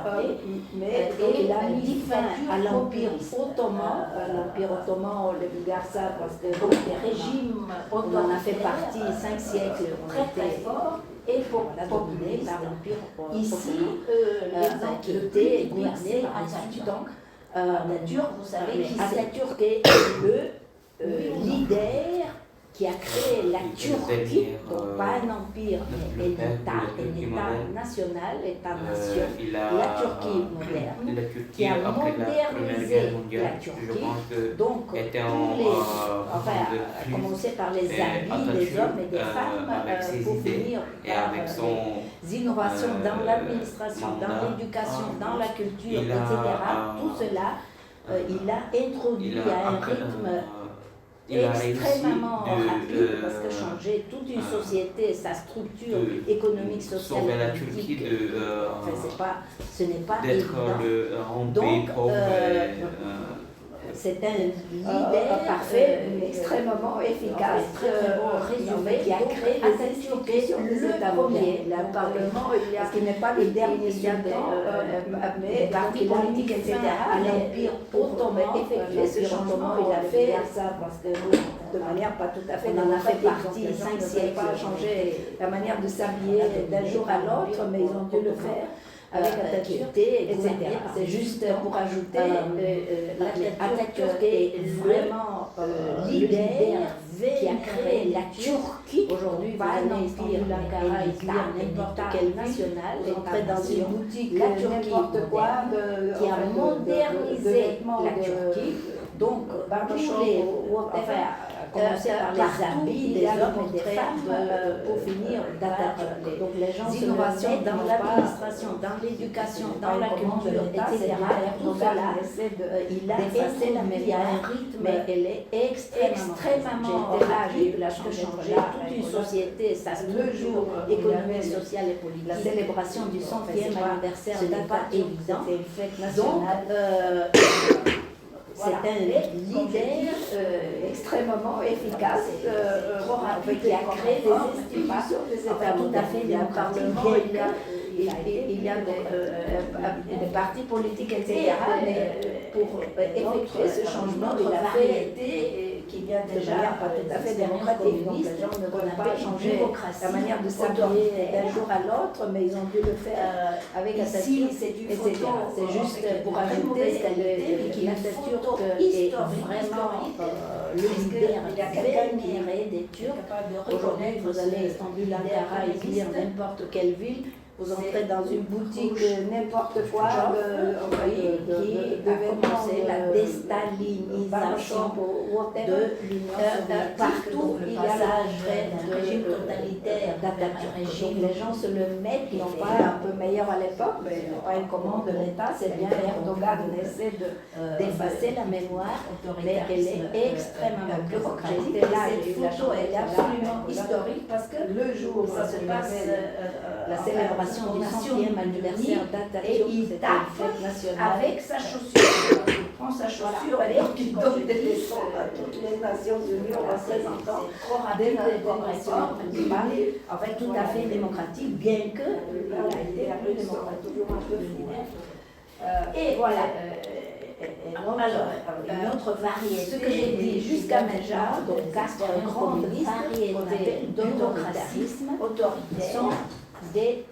mais il a mis fin à l'Empire ottoman. L'Empire ottoman, les Bulgares savent, parce que des régimes dont on a fait partie 5 siècles très forts, et populés par l'Empire ottoman. Ici, les entités est gouverné par les sultans. Atatürk, vous savez qui c'est. Atatürk est le leader qui a créé la Turquie, donc pas un empire, mais un État national, État-nation, la Turquie moderne, qui a modernisé la Turquie, donc tous les, enfin, à commencer par les habits des hommes et des femmes, pour finir par les innovations dans l'administration, dans l'éducation, dans la culture, etc. Tout cela, il a introduit à un rythme extrêmement rapide, parce que changer toute une société, sa structure économique, sociale et politique, ce n'est pas évident. Donc, c'est un leader parfait, extrêmement efficace, très bon résumé, qui a créé les institutions le premier. Le Parlement, parce qu'il n'est pas le dernier sultan, mais parti politique, etc. À l'Empire ottoman, l'Empire ottoman, il a fait ça, parce que de manière pas tout à fait, on en a fait partie 5 siècles, pas changer la manière de s'habiller d'un jour à l'autre, mais ils ont dû le faire. Avec Atatürk, etc. C'est juste pour ajouter, Atatürk est vraiment leader qui a créé la Turquie. Aujourd'hui, vous allez Istanbul, Ankara, Izmir, n'importe quelle nationale, entrer dans une boutique, la Turquie moderne, qui a modernisé la Turquie. Donc, tous les, commencer par les habits des hommes et des femmes pour finir d'Atatürk. Donc les gens innovations dans l'administration, dans l'éducation, dans la culture, etc. Tout cela, il a effacé la mémoire, un rythme, mais elle est extrêmement rapide, la changer toute une société, ça se toujours économique, sociale et politique. La célébration du 100e anniversaire n'est pas évident. Donc, c'est un leader extrêmement efficace, qui a créé des institutions, tout à fait démocratiques. Il y a des partis politiques, etc. Mais pour effectuer ce changement de la variété qui vient déjà pas tout à fait démocratique, donc les gens ne veulent pas changer la manière de s'habiller d'un jour à l'autre, mais ils ont dû le faire avec Atatürk, etc. C'est juste pour ajouter que l'Atatürk est vraiment le leader vénéré des Turcs. Aujourd'hui, vous allez à Istanbul, Ankara, Izmir, n'importe quelle ville, vous entrez dans une boutique, n'importe quoi, qui a commencé la déstalinisation de l'Union soviétique. Partout, il y a le régime totalitaire d'Atatürk. Donc les gens se le mettent, non pas un peu meilleur à l'époque, mais pas une commande de l'État, c'est bien Erdogan essaie d'effacer la mémoire, mais elle est extrêmement bureaucratique. Cette photo, elle est absolument historique parce que le jour où ça se passe, la célébration du 100e anniversaire d'Atatürk, il tape avec sa chaussure. Il prend sa chaussure et il donne des leçons à toutes les Nations Unies en représentant des nations, en fait tout à fait démocratique, bien que la été la plus démocratique, toujours un peu fidèle. Et voilà. Alors, une autre variété, ce que j'ai dit jusqu'à maintenant, donc 4 grandes variétés d'autoritarisme autoritaire, des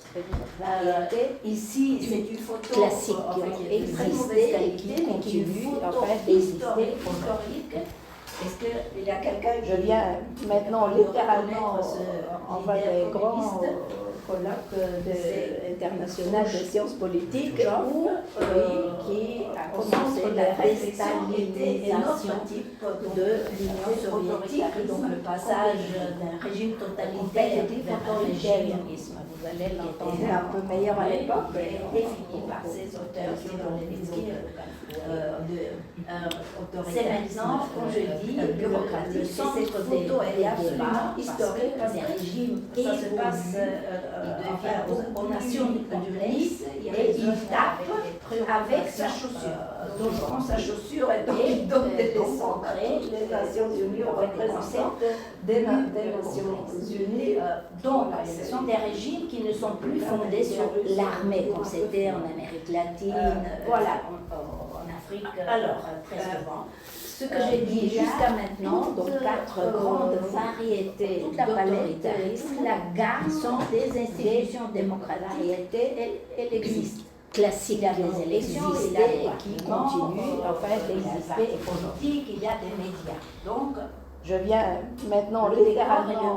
variétés. Ici, c'est une photo classique qui ont existé et qui continue en fait d'exister historique. Est-ce qu'il y a quelqu'un qui... Je viens maintenant littéralement en va des grands colloques international de sciences politiques où qui a commencé la déstalinisation de l'Union soviétique, donc le passage d'un régime totalitaire vers un régime, vous allez l'entendre un peu meilleur à l'époque, mais défini par ces auteurs, c'est maintenant, comme je dis, bureaucratique. Cette photo, elle est absolument historique parce que ça se passe aux Nations Unies et il tape avec sa chaussure. Donc il prend sa chaussure et donc il donne des leçons. Les Nations Unies ont représentant des Nations Unies. Donc ce sont des régimes qui ne sont plus fondés sur l'armée comme c'était en Amérique latine, voilà, en Afrique, alors très souvent. Ce que j'ai dit jusqu'à maintenant, donc 4 grandes variétés d'autoritarisme, la gamme sont des institutions démocratiques, elle existe. Classique, il y a des élections, il y a des qui continuent en fait d'exister politiques, il y a des médias. Donc, je viens maintenant littéralement,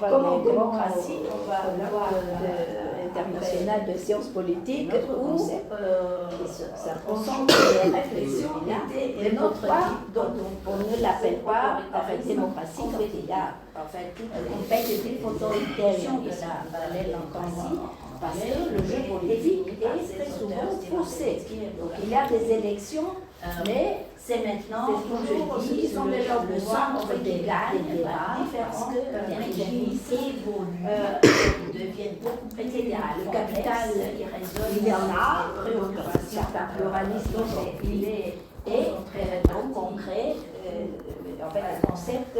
comme en démocratie, on va avoir international de sciences politiques où ça concentre les réflexions et non pas, donc on ne l'appelle pas en fait démocratie, quand il y a en fait toute une compétition autoritaire de la démocratie, parce que le jeu politique est très souvent faussé. Donc il y a des élections, mais c'est maintenant, comme je dis, ils sont déjà au pouvoir, on fait des débats différents, les régimes évoluent, deviennent beaucoup plus, etc. Le capital, il y en a, préoccupation, un pluralisme, mais il est très concret. En fait, le concept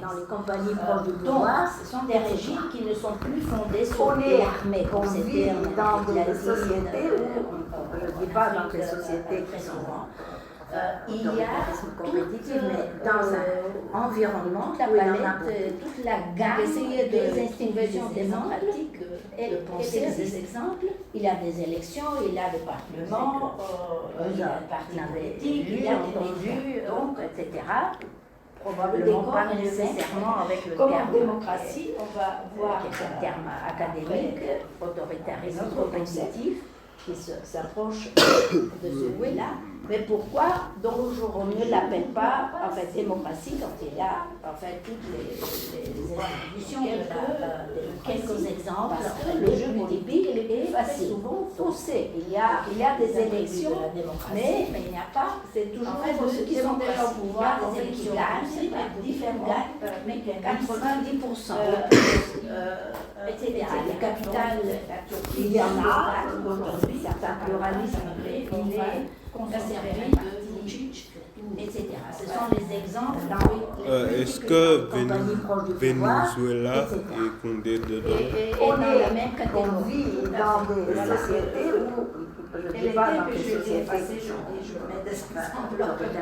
dans les compagnies proches du pouvoir, ce sont des régimes qui ne sont plus fondés sur l'armée, comme c'était dans des sociétés où, on ne dit pas dans les sociétés très souvent, il y a mais dans l'environnement de la planète, toute la gamme des institutions démocratiques, elle est des exemples. Il y a des élections, il y a des parlements, il y a des partis politiques, il y a des élus, donc, etc. probablement pas nécessairement avec le terme démocratie, on va voir un terme académique, autoritarisme compétitif, qui s'approche de celui-là. Mais pourquoi donc on ne l'appelle pas en fait démocratie quand il y a en fait toutes les institutions, quelques exemples, parce que le jeu politique est assez souvent faussé. Il y a des élections, mais il n'y a pas, c'est toujours en fait, ceux qui sont déjà au pouvoir, des élections différentes, mais 90%, etc. Les capitales, il y en a aujourd'hui, certains pluralismes, mais il est conservé de Vučić, etc. Ce sont les exemples dans est-ce que Venezuela est Condé dedans? On est la même catégorie dans des sociétés où, je ne dis pas dans des sociétés, je mets des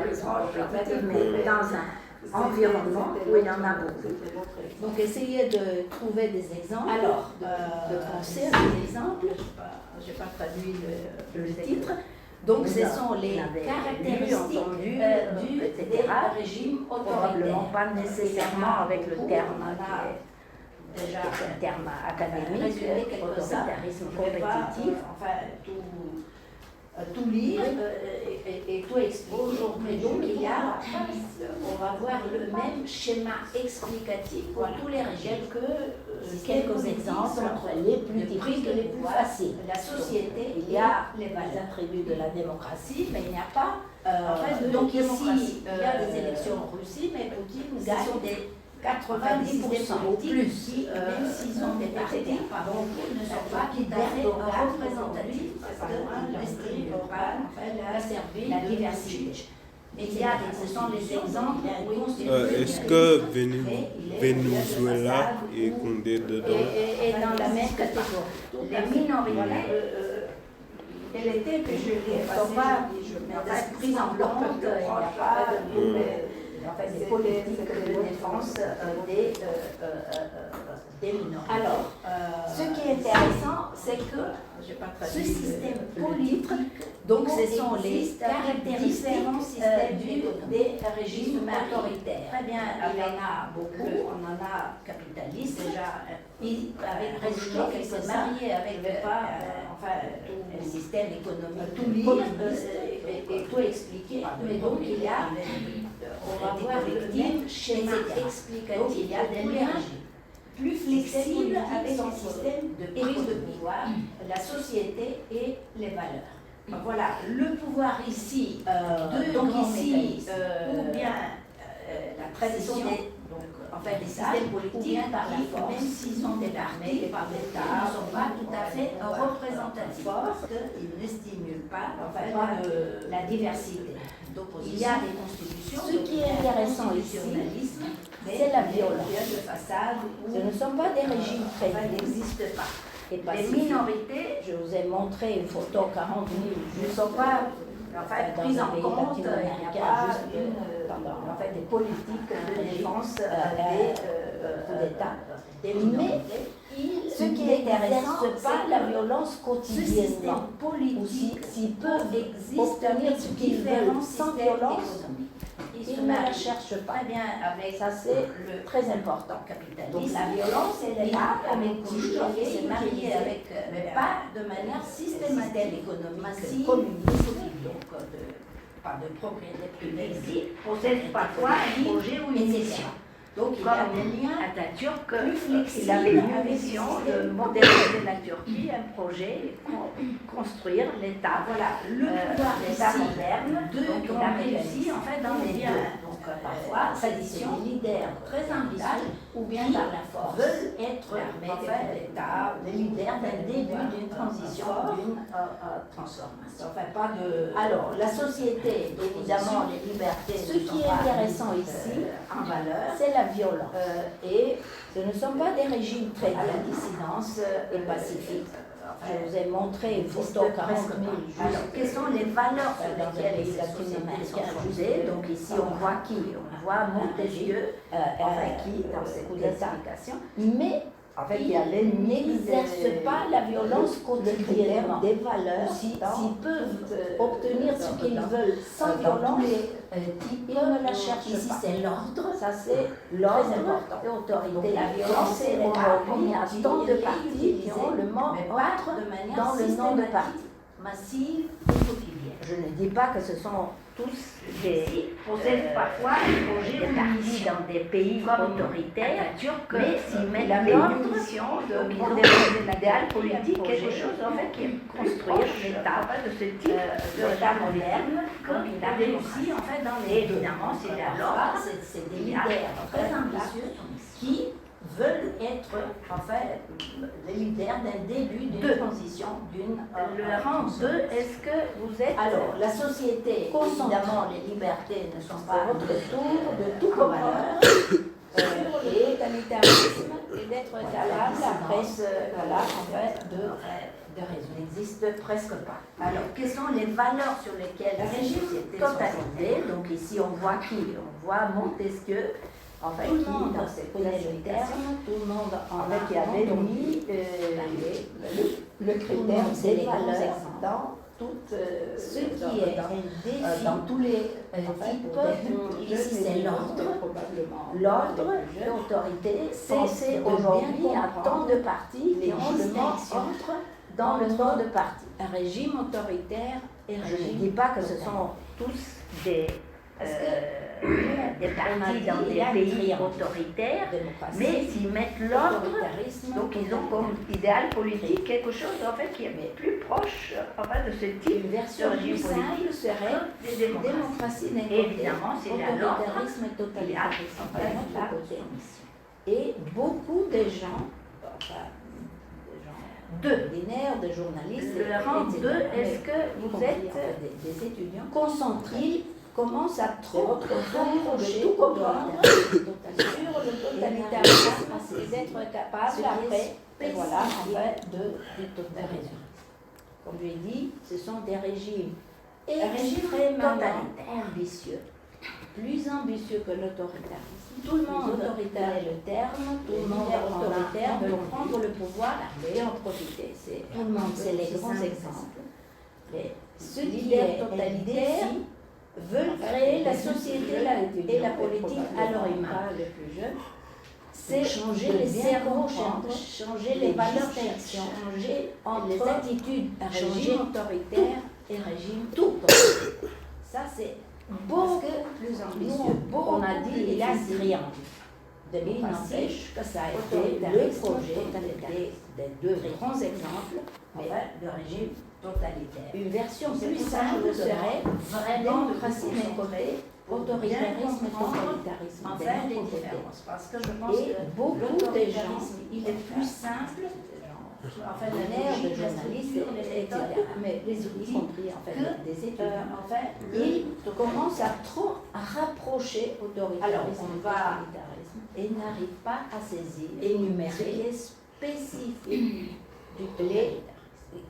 exemples, mais dans un environnement où il y en a beaucoup. Donc essayez de trouver des exemples, de penser à des exemples. Je n'ai pas traduit le titre. Donc, ce sont les caractéristiques des régimes autoritaires. Pas nécessairement avec le terme, déjà un terme académique, autoritarisme compétitif, enfin tout lire et tout expliquer. Aujourd'hui, donc il y a, on va voir le même schéma explicatif pour tous les régimes que quelques exemples, les plus typiques et les plus faciles. La société, il y a les attributs de la démocratie, mais il n'y a pas. Donc ici, il y a des élections en Russie, mais Poutine gagne des 90% ou plus, même s'ils ont des partis, donc ils ne sont pas tout à fait représentatifs, parce que l'estime globale a servi la diversité. Et ce sont les exemples est-ce que Venezuela est Condé dedans? Et dans la même catégorie. Les minorités, elle était que je l'ai pas prise en compte, il n'y a pas des politiques de défense des minorités. Alors, ce qui est intéressant, c'est que ce système politique, donc ce sont les caractéristiques des régimes autoritaires. Très bien, il y en a beaucoup, on en a capitalistes, déjà, avec Khrouchtchev qui s'est marié avec le système économique, tout lire et tout expliquer. Mais donc il y a, on va voir le même schéma explicatif, il y a des liens plus flexible avec un système de prise de pouvoir, la société et les valeurs. Voilà, le pouvoir ici, donc ici, ou bien la tradition, donc en fait les systèmes politiques par la force, même s'ils sont déterminés par l'État, ne sont pas tout à fait représentatifs, parce qu'ils ne stimulent pas la diversité. Donc il y a des constitutions. Ce qui est intéressant ici, c'est la violence. Ce ne sont pas des régimes très n'existent pas. Et les minorités, je vous ai montré une photo 40 000, ne sont pas prises en compte, il n'y a pas des politiques de défense des coups d'État. Mais ce qui est intéressant, c'est pas la violence quotidiennement. S'ils peuvent obtenir ce qu'ils veulent sans violence, ils ne la cherchent pas. Très bien, avec ça c'est très important. Donc la violence, elle est là, avec Khrouchtchev qui s'est marié avec, mais pas de manière systématique, économique, communiste, donc pas de propriété privée, possède parfois un projet ou une mission. Donc il y a des liens Atatürk, il avait une vision de moderniser la Turquie, un projet, construire l'État, voilà, le pouvoir d'État moderne, donc il a réussi en fait dans les liens. Donc parfois, tradition, les leaders très ambitieux ou bien par la force veulent être l'État, les leaders d'un début d'une transition, d'une transformation. Alors la société, évidemment, les libertés. Ce qui est intéressant ici, en valeur, c'est la violence. Et ce ne sont pas des régimes très à la dissidence et pacifiques. Je vous ai montré une photo 40 000. Alors, quelles sont les valeurs sur lesquelles les Latino-Américains jouaient? Donc ici, on voit qui? On voit Montesquieu, qui dans ses coups d'explication. Mais en fait, ils n'exercent pas la violence quotidienne des valeurs. S'ils peuvent obtenir ce qu'ils veulent sans violence, ils ne la cherchent pas. Ici, c'est l'ordre. Ça, c'est l'ordre et l'autorité. La violence, c'est aujourd'hui, il y a tant de partis qui ont le mot ordre dans le nom de parti. Massive et quotidienne. Je ne dis pas que ce sont tous des parfois des partis dans des pays autoritaires, mais s'ils mettent l'ordre, donc ils ont des idéal politique, quelque chose en fait qui est construire l'État de ce type d'État moderne, comme il a réussi en fait dans les. Évidemment, c'est l'ordre, c'est des leaders très ambitieux qui veulent être en fait les leaders d'un début d'une transition d'une. Le rang 2, est-ce que vous êtes. Alors, la société, évidemment, les libertés ne sont pas votre tour de toute valeur. Et totalitarisme et d'être capable après voilà, en fait, de raison. N'existe presque pas. Alors, quelles sont les valeurs sur lesquelles la société totalité? Donc ici, on voit qui? On voit Montesquieu. En fait, tout le monde connaît le terme, tout le monde en fait qui avait mis le critère des valeurs dans tout ce qui est dans tous les types. Ici, c'est l'ordre, l'autorité. C'est aujourd'hui à tant de partis qui ont le mot ordre dans le nom de parti. Un régime autoritaire et un régime. Je ne dis pas que ce sont tous des partis dans des pays autoritaires, mais s'ils mettent l'ordre, donc ils ont comme idéal politique quelque chose en fait qui est plus proche en fait, de ce type. Une version plus simple serait des démocraties d'un côté, évidemment, c'est l'autoritarisme et totalitarisme de l'autre côté. Et beaucoup de gens, d'ordinaire, de journalistes, le rang 2, est-ce que vous êtes des étudiants concentrés? Commence à trop reprocher tout comprendre sur le totalitarisme et d'être capable après, voilà, en fait, de totalitarisme. Comme je l'ai dit, ce sont des régimes extrêmement ambitieux, plus ambitieux que l'autoritarisme. Tout le monde autoritaire est le terme, tout le monde autoritaire veut prendre le pouvoir et en profiter. Tout le monde, c'est les grands exemples. Ceux qui est totalitaire veulent créer la société et la politique à leur image. C'est changer les cerveaux, changer les valeurs, changer les attitudes, régime autoritaire et régime tout. Ça, c'est beaucoup plus ambitieux. On a dit il y a rien. Mais il n'empêche que ça a été le projet des deux grands exemples de régime totalitaire. Une version plus simple serait vraiment démocratie d'un côté, autoritarisme et totalitarisme. Enfin, les différences. Parce que je pense que beaucoup de gens, il est plus simple, enfin, l'ère de journalistes, etc. Mais les outils, y compris en fait, des étudiants, enfin, ils commencent à trop rapprocher autoritarisme et totalitarisme et n'arrivent pas à saisir, énumérer ce qui est spécifique du totalitarisme.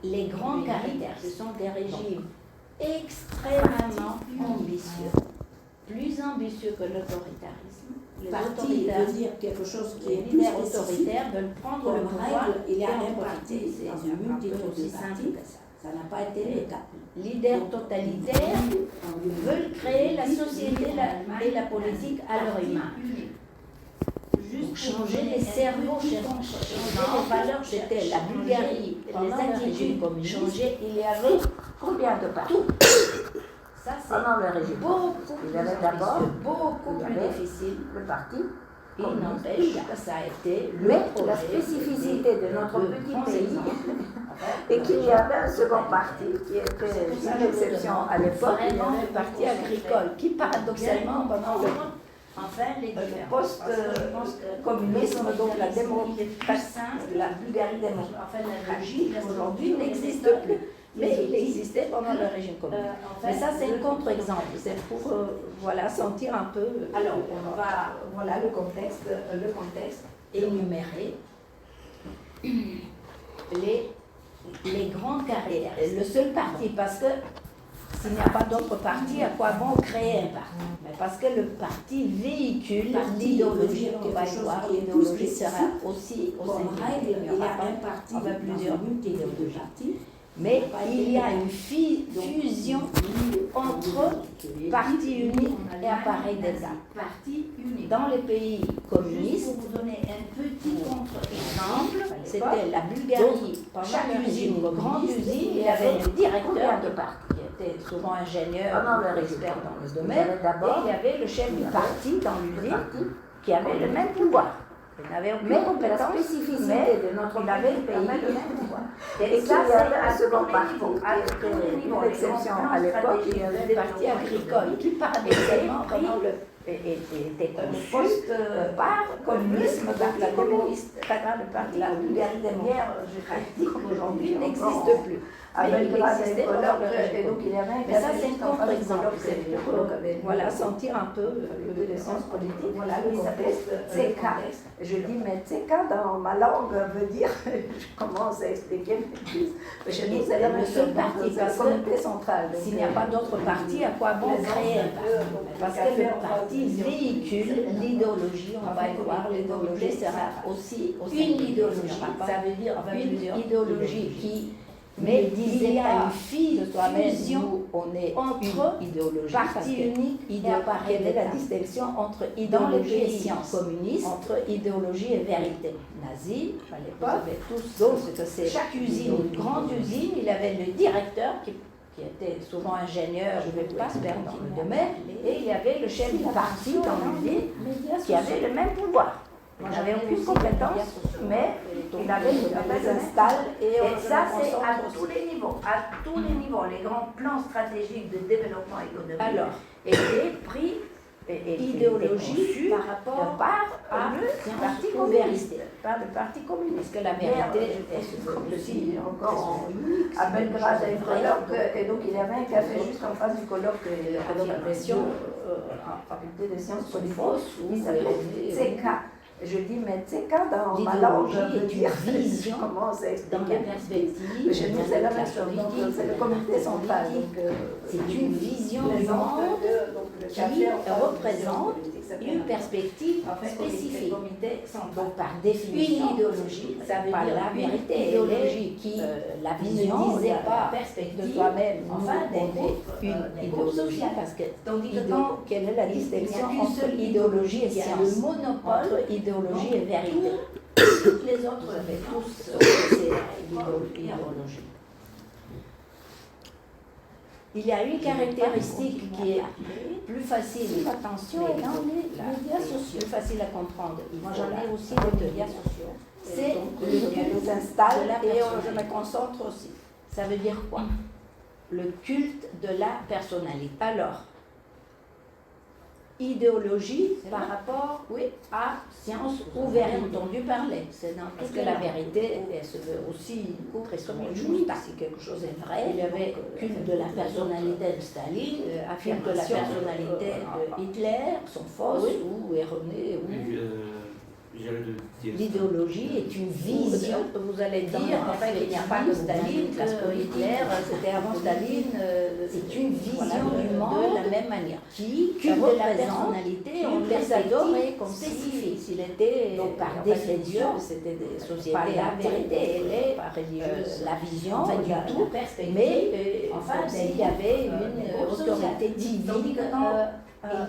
Les grands caractères, ce sont des régimes extrêmement ambitieux, plus ambitieux que l'autoritarisme. Les autoritaires veut dire quelque chose qui est plus autoritaire veulent prendre le pouvoir. Il y a un parti, c'est une multitude aussi simple que ça. Ça n'a pas été le cas. Leaders totalitaires veulent créer la société et la politique à leur image. Juste changer les cerveaux, changer les valeurs, c'était la Bulgarie, les attitudes changer. Il y avait combien de partis? Ça, c'est il y avait d'abord beaucoup plus difficile le parti. Il n'empêche que ça a été la spécificité de notre petit pays et qu'il y avait un second parti qui était une exception à l'époque, le parti agricole, qui paradoxalement pendant le post-communisme, donc la démocratie, la Bulgarie démocratique, aujourd'hui n'existe plus. Mais il existait pendant le régime communiste. Mais ça, c'est un contre-exemple. C'est pour voilà, sentir un peu. Alors, on va, voilà le contexte énumérer les grandes carrières. Le seul parti, parce que s'il n'y a pas d'autre parti, à quoi bon créer un parti? Mais parce que le parti véhicule l'idéologie, on va y voir, l'idéologie sera aussi au sein. Il y aura un parti avec plusieurs idéologies. Mais il y a une fusion entre parti unique et appareil d'État. Dans les pays communistes, pour vous donner un petit contre-exemple, c'était la Bulgarie, pendant l'usine, une grande usine, il y avait le directeur de parti, qui était souvent ingénieur, expert dans le domaine, et il y avait le chef du parti dans l'usine, qui avait le même pouvoir. Il n'avait aucune compétence, mais il avait le pays le même pouvoir. Et ça, c'est à second parti. Une exception à l'époque, il y avait des partis agricoles qui paradoxalement était conçu par communisme, donc la communiste. La Bulgarie dernière, je pratique aujourd'hui, n'existe plus. Mais il existait pendant le régime. Et donc il y avait mais ça, c'est un contre-exemple. Voilà, sentir un peu les sciences politiques. Voilà, il s'appelle CK. Je dis, mais CK dans ma langue veut dire, je commence à expliquer, mais je dis, c'est le seul parti, parce que comité central. S'il n'y a pas d'autre parti, à quoi bon créer un parti? Parce que le parti véhicule l'idéologie, on va y voir, l'idéologie sera aussi une idéologie. Ça veut dire une idéologie qui. Mais il y a une fusion entre idéologie, parti unique et appareil. Quelle est la distinction entre idéologie et science communiste, entre idéologie et vérité? Nazi, à l'époque, donc c'est chaque usine, une grande usine, il avait le directeur qui était souvent ingénieur, je ne vais pas expert dans le domaine, et il y avait le chef du parti dans l'usine qui avait le même pouvoir. Il n'avait aucune compétence, mais il avait installé et ça, c'est à tous les niveaux. À tous les niveaux, les grands plans stratégiques de développement économique étaient pris idéologie par rapport au parti communiste. Par le parti communiste. Que la vérité, comme je dis encore à Belgrade, à un colloque, et donc il y avait un café juste en face du colloque de l'affirmation en faculté des sciences politiques, il s'appelait CK. Je dis, mais tu sais, quand dans ma langue, je dire, vision, je commence à expliquer dans la perspective, je dis, c'est la même chose, donc c'est le comité central. C'est une vision du monde qui représente une perspective spécifique. Donc, par définition, une idéologie, ça veut dire la vérité, idéologie qui, la vision, ne disait pas de toi-même, enfin, une idéologie, parce que, quelle est la distinction entre idéologie et science? Le monopole entre idéologie et vérité. Toutes les autres avaient tous c'est l'idéologie. Il y a une caractéristique qui est plus facile, attention, dans les médias sociaux, plus facile à comprendre. Moi j'en ai aussi des médias sociaux. C'est le culte s'installe et je me concentre aussi. Ça veut dire quoi? Le culte de la personnalité. Alors, idéologie par rapport à science ou vérité entendu parler. Parce que la vérité, elle se veut aussi très souvent juste. Si quelque chose est vrai, il y avait culte de la personnalité de Staline, affirme que la personnalité de Hitler sont fausses ou erronées. L'idéologie est une vision. Vous allez dire en fait qu'il n'y a pas de Staline, parce que Hitler, c'était avant Staline, c'est une vision du monde de la même manière. Qui de la personnalité, on les adorait comme spécifique. S'il était, donc par définition, c'était des sociétés la vérité, elle est religieuse, la vision, du tout, mais enfin, il y avait une autorité divine.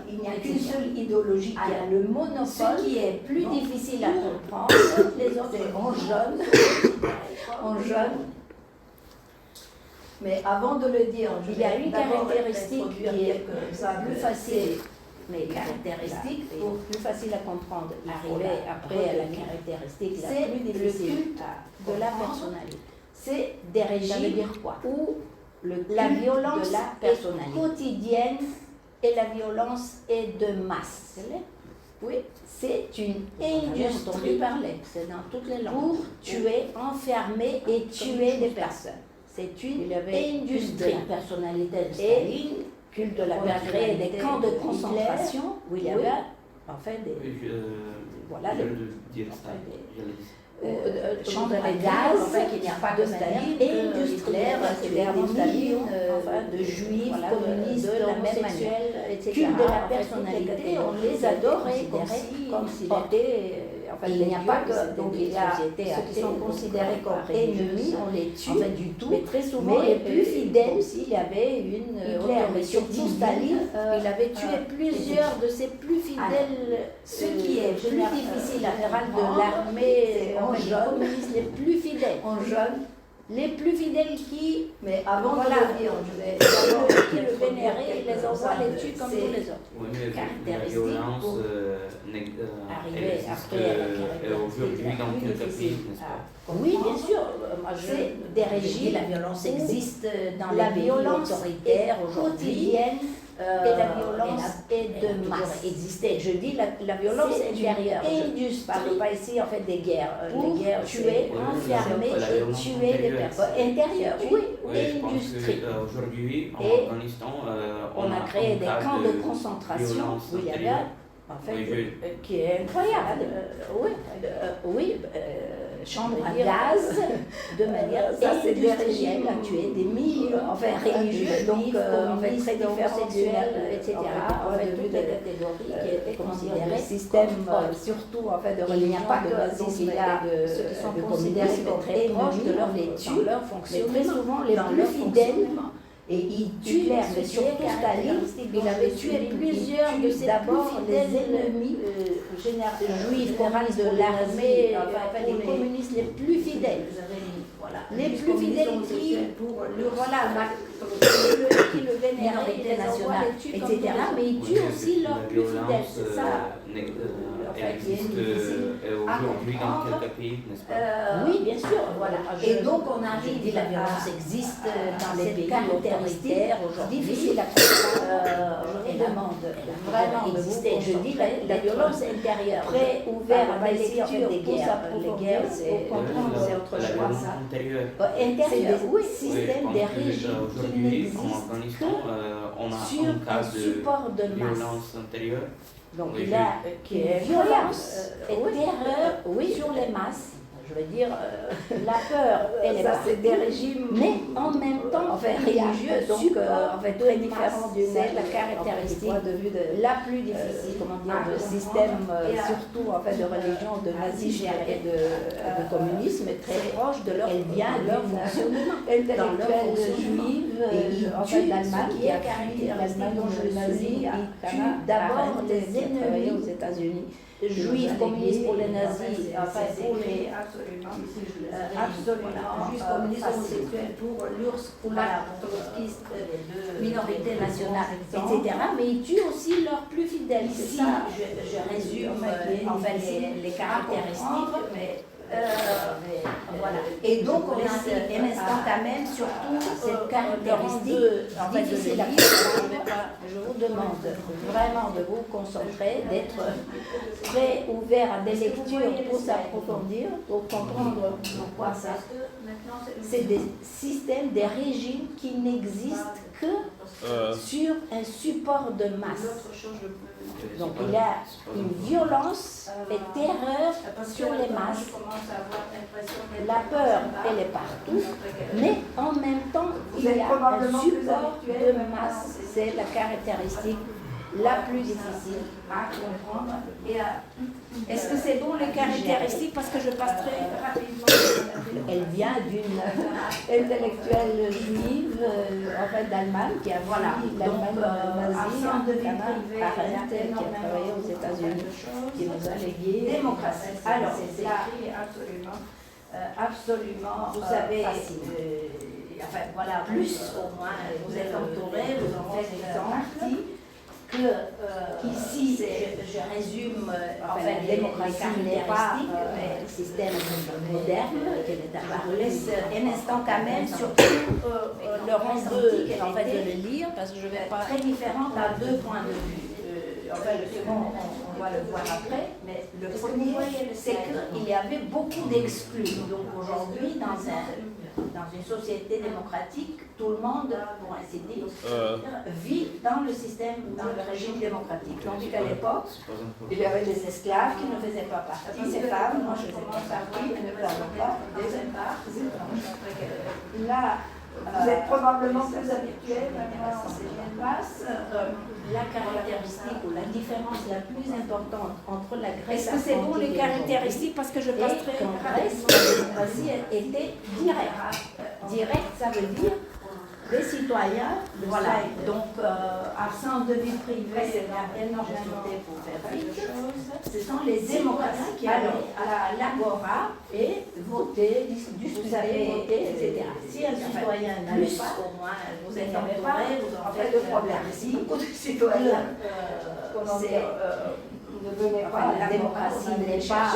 Il n'y a qu'une seule idéologie qui a le monopole, ce qui est plus difficile à comprendre. Les autres en jaune. Mais avant de le dire, il y a une caractéristique qui est plus facile, mais caractéristique, plus facile à comprendre. Arriver après à la caractéristique, c'est le culte de la personnalité. C'est des régimes où la violence de la personnalité quotidienne et la violence est de masse. Oui, c'est une industrie, c'est dans toutes les langues, pour tuer, enfermer et tuer des personnes. C'est une industrie. La personnalité de Staline, culte de la personnalité, des camps de concentration, où il y avait en fait des... voilà, chambre à gaz, qu'il n'y a pas de Staline, et industriel, c'est-à-dire de juifs, communistes, de homosexuels, etc. Culte de la personnalité, on les adorait comme s'il était... il n'y a pas que donc il y a ceux qui sont considérés comme ennemis, on les tue, du tout, mais très souvent les plus fidèles, s'il y avait une Hitler, mais surtout Staline, il avait tué plusieurs de ses plus fidèles, ce qui est plus difficile, général de l'armée, les communistes les plus fidèles, les plus fidèles qui, mais avant de le dire, qui le vénéraient, les envoient, les tuent comme tous les autres. Oui, mais la violence existe aujourd'hui dans quelques pays, n'est-ce pas? Oui, bien sûr. C'est des régimes. La violence existe dans la violence autoritaire aujourd'hui. Et la violence est de masse. Exister. Je dis la violence intérieure. Je ne parle pas ici en fait des guerres. Les guerres, tuer, enfermer et tuer les personnes. Intérieures, oui. Industrie. Aujourd'hui, en Afghanistan, on a créé des camps de concentration où il y avait, en fait, qui est incroyable. Chambre à gaz, de manière industrielle, à tuer des millions, religieux, donc très différents sexuels, etc. Toutes les catégories qui étaient considérées système, surtout de religion, il n'y a pas de nazisme, de ceux qui sont considérés comme très proches de leur fonctionnement, mais très souvent les plus fidèles. Et il tue mais surtout Staline, il avait tué plusieurs de ses des ennemis juifs, de l'armée, les communistes les plus fidèles. Les plus fidèles qui le vénéraient, nationale, etc. Mais il tue aussi leurs plus fidèles, c'est ça. Existe aujourd'hui dans quelques pays, n'est-ce pas? Oui, bien sûr, voilà. Et donc on arrive, la violence existe dans les pays autoritaires aujourd'hui. Difficile à comprendre. Je demande vraiment exister. Je dis la violence intérieure, très ouvert à la lecture des guerres. Les guerres, c'est autre chose. Intérieur, oui, système des régimes qui n'existent que sur un support de masse. Violence intérieure. Donc il y a violence et terreur sur les masses. Je veux dire, la peur, elle est partie des régimes, mais en même temps religieux, donc très différent c'est la caractéristique la plus difficile, de système, surtout de religion, de nazisme et de communisme, très proche de leur, elle vient de leur fonctionnement intellectuel juive, d'Allemagne, qui a caractéristique dont le nazi tue d'abord les ennemis aux États-Unis. Juifs, communistes pour les nazis, pour les juifs, communistes, homosexuels pour l'URSS, pour la minorité nationale, etc. Mais ils tuent aussi leurs plus fidèles. Ici, je résume les caractéristiques, mais voilà. Et donc on a un instant quand même surtout cette caractéristique difficile à comprendre. Je vous demande vraiment de vous concentrer, d'être très ouvert à des lectures pour s'approfondir, pour comprendre pourquoi ça. C'est des systèmes, des régimes qui n'existent que sur un support de masse. Donc il y a une violence et terreur sur les masses. La peur, elle est partout, mais en même temps, il y a un support de masse. C'est la caractéristique la plus difficile à comprendre. Est-ce que c'est bon les caractéristiques? Parce que je passe très rapidement. Elle vient d'une intellectuelle juive d'Allemagne qui a l'Allemagne nazie, qui a travaillé aux États-Unis, qui nous a légué démocratie. Alors, c'est absolument, vous savez, plus au moins, vous êtes entourés, vous en faites partie. Ici, je résume la démocratie n'est pas un système moderne qui est apparu. Laisse un instant quand même, surtout le ressenti de le lire, parce que je vais pas très différente à deux points de vue. Le second, on va le voir après, mais le premier, c'est qu'il y avait beaucoup d'exclus. Donc aujourd'hui, dans un dans une société démocratique, tout le monde, pour ainsi dire, vit dans le système, dans le régime démocratique. Tandis qu'à l'époque, il y avait des esclaves qui ne faisaient pas partie, ces femmes, moi je ne faisais pas partie, ne parlent pas, deuxième part. Là, vous êtes probablement plus habitué maintenant à enseigner une masse. La caractéristique ou la différence la plus importante entre la Grèce. Est-ce que c'est bon les caractéristiques parce que je passe très rapidement. La démocratie était directe. Direct, ça veut dire des citoyens, voilà, donc absence de vie privée, énormément pour faire vite, ce sont les démocraties qui allaient à l'agora et voter, discuter, etc. Si un citoyen n'allait pas, au moins vous êtes entouré, vous en faites de problème. Si beaucoup de citoyens ne venaient pas, la démocratie n'est pas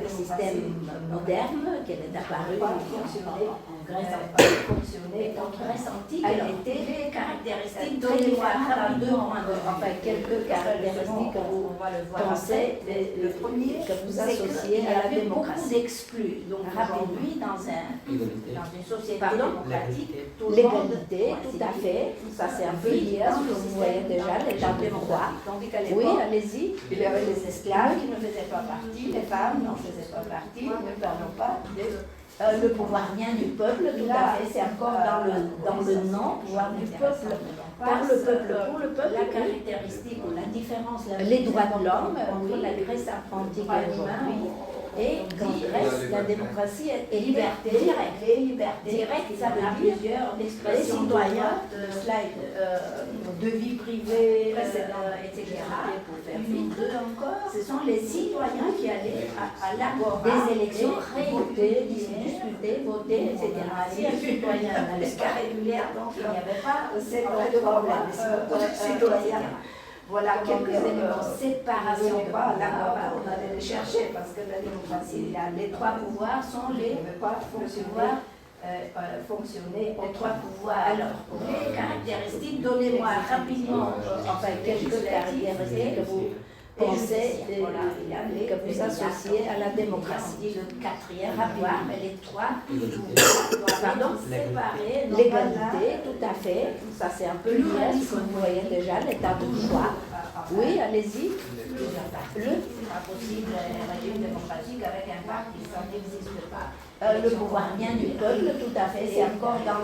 le système moderne, qu'elle est apparue, fonctionnait en Grèce antique, elle était les caractéristiques donnez-moi rapidement, enfin quelques caractéristiques que vous pensez, le premier que vous associez à la démocratie. Exclu. Donc aujourd'hui, dans une société démocratique, l'égalité, tout à fait, ça c'est un peu lié à ce que vous voyez déjà, l'état de droit. Tandis qu'à l'époque, oui, allez-y, il y avait les esclaves qui ne faisaient pas partie, les femmes n'en faisaient pas partie, ne parlons pas le pouvoir vient du peuple, tout à fait, c'est encore dans le nom, pouvoir du peuple, par le peuple, pour le peuple. La caractéristique ou la différence, les droits de l'homme, entre la Grèce antique et aujourd'hui, et la démocratie est liberté directe. Les libertés directes, ça veut dire les citoyens, de vie privée, etc. Pour faire vite, ce sont les citoyens qui allaient à l'agora des élections, voter, discuter, voter, etc. Si un citoyen n'allait pas régulière, donc il n'y avait pas ces problèmes. Citoyens. Voilà quelques éléments. Séparation de l'agora, on allait les chercher parce que la démocratie, les trois pouvoirs sont les pouvoirs. Fonctionner aux trois pouvoirs. Alors, les caractéristiques, donnez-moi rapidement, enfin quelques caractéristiques que vous pensez, que vous associez à la démocratie. Le quatrième pouvoir, mais les trois pardon, séparés. L'égalité, tout à fait, ça c'est un peu lié à ce que vous voyez déjà, l'état de choix. Oui, allez-y. C'est pas possible un régime démocratique avec un parti, ça n'existe pas. Le pouvoir vient du peuple, tout à fait, c'est encore dans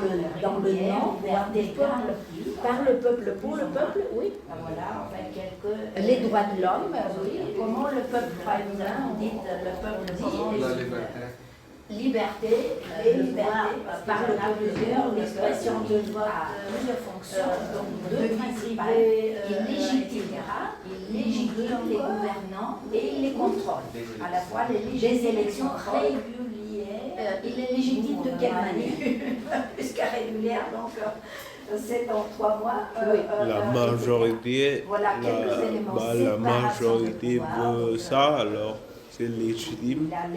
le nom, pouvoir des peuples, par le peuple, pour le peuple, oui. Voilà, enfin quelques... Les droits de l'homme, oui. Comment le peuple, par exemple, on dit, le peuple dit... Liberté, les libertés, par le plusieurs, l'expression de vote à plusieurs fonctions, donc deux privés, il légitime les gouvernants et il les contrôle. À la fois les élections régulières, il est légitime de quelle manière? Puisqu'à régulière, donc c'est en 3 mois. Oui. La majorité, voilà, la majorité veut ça, alors c'est légitime. La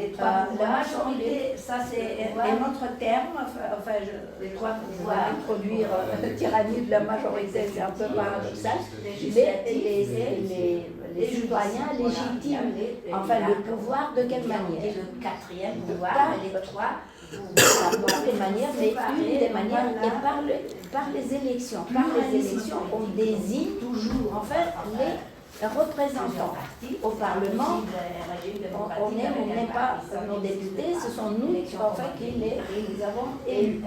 majorité, ça c'est un autre terme, enfin les trois pouvoirs introduire tyrannie de la majorité, c'est un peu paradoxal, mais les citoyens légitiment, enfin le pouvoir de quelle manière? Le quatrième pouvoir, les trois pouvoirs de manière, mais une des manières est par les élections. Par les élections, on désigne toujours, en fait, les représentants au Parlement. On n'aime pas nos députés, ce sont nous enfin, qui les avons élus.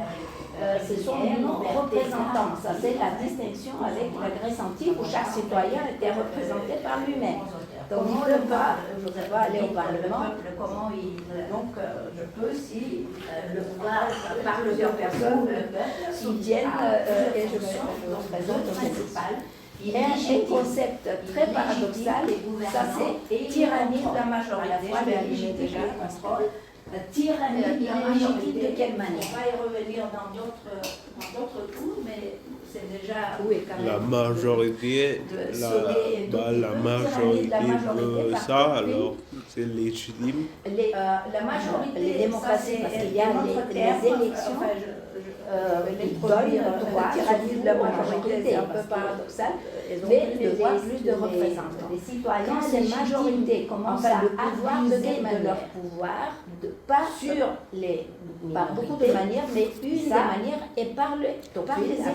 Ce sont nos représentants. Ça, c'est la distinction avec la Grèce antique où chaque citoyen était représenté par lui-même. Donc, on ne peut pas, je ne voudrais pas aller au Parlement. Comment donc, je peux, si le pouvoir, par plusieurs personnes, soutiennent et je représente au municipal. Il y a un concept très paradoxal, ça c'est tyrannie de la majorité, à la fois la légitimité et le contrôle. Tyrannie de la majorité, de quelle manière? On va y revenir dans d'autres cours, mais c'est déjà quand même. La majorité, la majorité veut ça, alors c'est légitime. La majorité, les démocraties, parce qu'il y a les élections. Tyrannie de la majorité, c'est un peu paradoxal. mais plus de voix, plus de représentants. Les citoyens, quand ces majorités commencent à abuser de leur pouvoir, pas sur par beaucoup de manières, mais une des manières est par les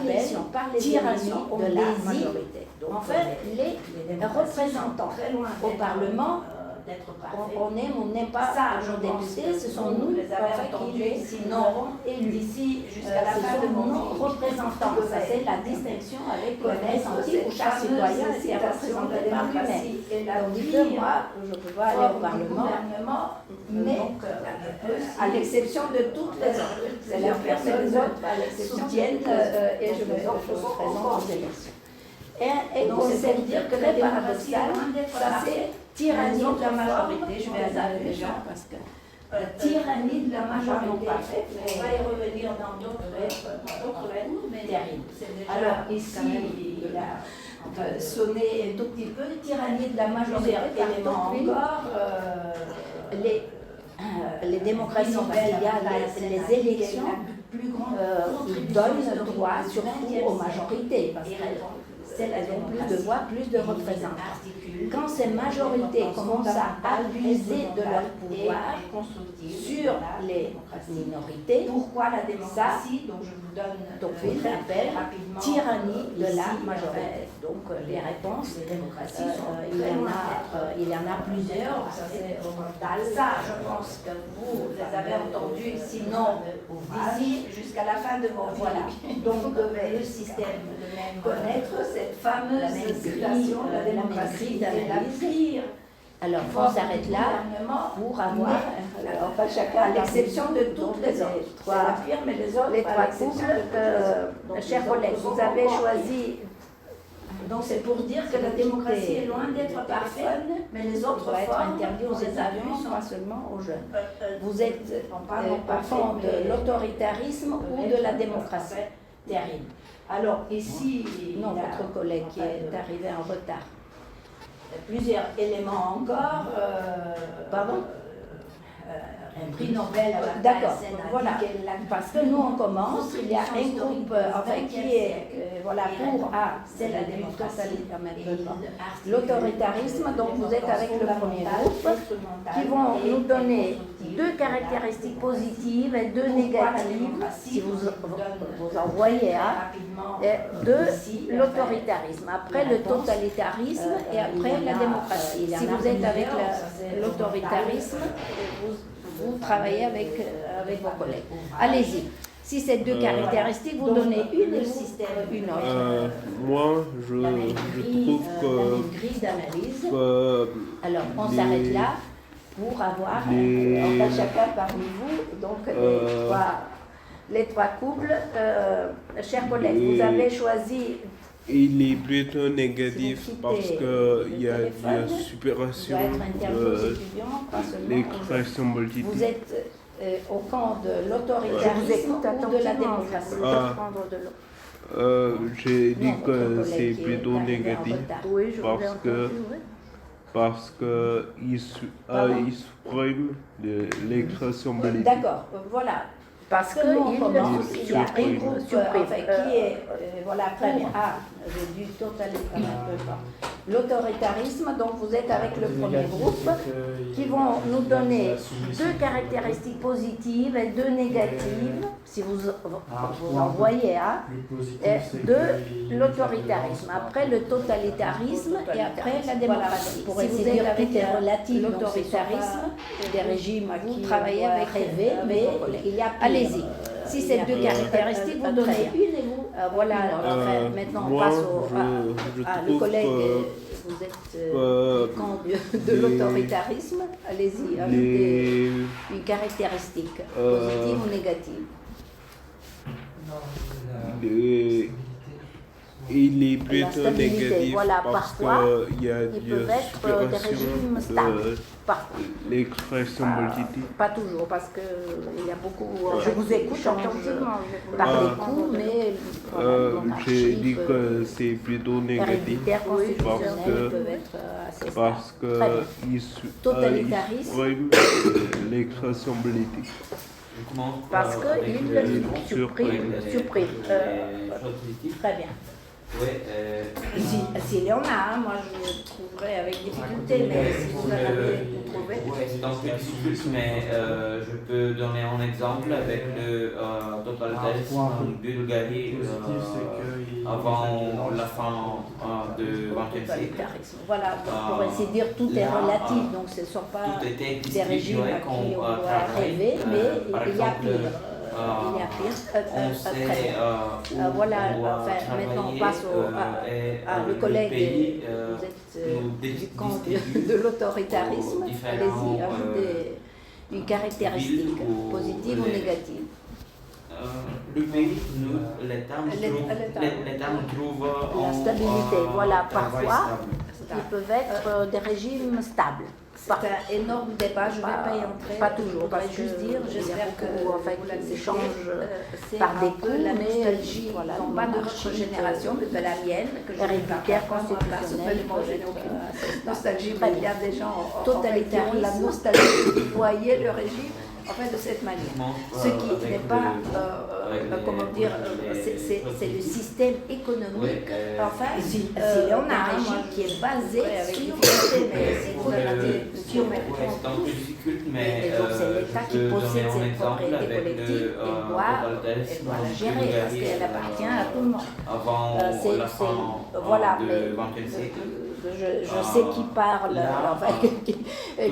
élections, par les élections de la majorité. Donc, en fait, les représentants au Parlement, on aime ou n'aime pas nos députés, ce sont nous qui les aurons élus. D'ici jusqu'à la fin de nos représentants. Ça, c'est la distinction avec le ressenti où chaque citoyen est représenté par lui-même. Donc, moi, je ne peux pas aller au Parlement, mais à l'exception de toutes les autres. C'est la personne les autres soutiennent et je me présente aux élections. Et donc, c'est pour dire que très paradoxal, ça c'est tyrannie de la majorité. Je vais aller déjà parce que tyrannie de la majorité. On va y revenir dans d'autres lettres, mais terrible. Alors ici, il a sonné un tout petit peu tyrannie de la majorité. Élément encore, les démocraties, il y a les élections donnent droit surtout aux majorités. Parce que elles ont plus de voix, plus de représentants. Quand ces majorités commencent à abuser de leur pouvoir sur les minorités, pourquoi la démocratie, donc je vous donne rapidement tyrannie de la majorité. Donc les réponses, il y en a plusieurs, ça c'est frontal. Ça, je pense que vous les avez entendus, sinon d'ici jusqu'à la fin de vos vies. Donc le système de même connaître cette fameuse citation de la démocratie d'analyse. Alors, on s'arrête là pour avoir, enfin chacun, à l'exception de toutes les autres. Les trois couples, chers collègues, vous avez choisi. Donc c'est pour dire que la démocratie est loin d'être parfaite, mais les autres formes être interdites aux étudiants, pas seulement aux jeunes. Vous êtes au fond de l'autoritarisme ou de la démocratie. Terrible. Alors ici, non, votre collègue qui est arrivé en retard. Plusieurs éléments encore. Pardon? Un prix Nobel. D'accord, voilà. Parce que nous, on commence, il y a un groupe qui est pour c'est la démocratie, l'autoritarisme. Donc vous êtes avec le premier groupe qui vont nous donner 2 caractéristiques positives et 2 négatives, si vous en voyez de l'autoritarisme. Après le totalitarisme et après la démocratie. Si vous êtes avec l'autoritarisme, vous travaillez avec vos collègues. Allez-y. Si ces 2 caractéristiques, vous donnez une et le système une autre. Moi, je trouve que... grille d'analyse. Alors, on s'arrête là pour avoir chacun parmi vous, donc les trois couples. Chers collègues, vous avez choisi... Il est plutôt négatif parce qu'il y a la supération de l'expression politique. Vous êtes au camp de l'autoritarisme ou de la démocratie. J'ai dit que c'est plutôt négatif parce qu'il supprime l'expression politique. D'accord, voilà. Parce qu'il y a un groupe qui est du totalitarisme, l'autoritarisme, donc vous êtes avec le premier groupe qui vont nous donner 2 caractéristiques positives et 2 négatives, si vous en voyez de l'autoritarisme. Après le totalitarisme et après la démocratie. Si vous êtes avec l'autoritarisme, des régimes qui travaillent avec rêver, mais il y a allez-y. Si ces 2 caractéristiques, vous donnez une et vous... maintenant on passe le collègue, vous êtes au camp de l'autoritarisme. Allez-y, ajoutez une caractéristique, positive ou négative. Il est plutôt négatif parce qu'il y a de supération de l'expression politique. Pas toujours, parce qu'il y a beaucoup... je vous écoute par les coups, mais... J'ai dit que c'est plutôt négatif parce qu'il supprime l'expression politique. Parce qu'il supprime. Très bien. Oui. S'il y en a, moi je trouverais avec difficulté, mais si vous en avez, vous trouvez. Oui, c'est un peu difficile, mais je peux donner un exemple avec le totalitarisme en Bulgarie avant la fin du XXe siècle. Voilà, donc pour ainsi dire, tout est relatif, donc ce ne sont pas des régimes à qui on doit rêver, mais il y a pire. Il y a pire. Voilà, enfin, maintenant on passe le collègue, vous êtes du camp de l'autoritarisme, allez-y, ajoutez une caractéristique positive ou négative. Le pays, l'État nous trouve la stabilité, voilà, parfois, ils peuvent être des régimes stables. C'est un énorme débat, je ne vais pas y entrer. Pas toujours, parce que juste dire, j'espère que vous échanges par des coups, la nostalgie, voilà, non pas de votre génération, mais de la mienne, que je récupère constitutionnelle. Moi, je n'ai aucune nostalgie, mais il y a des gens totalitaires, la nostalgie, vous voyez le régime. En fait, de cette manière. Ce qui n'est pas, comment dire, c'est le système économique. Enfin, on a un régime qui est basé sur le système économique. Et donc, c'est l'État qui possède cette propriété collective et doit la gérer parce qu'elle appartient à tout le monde. Voilà, mais je sais qui parle, enfin,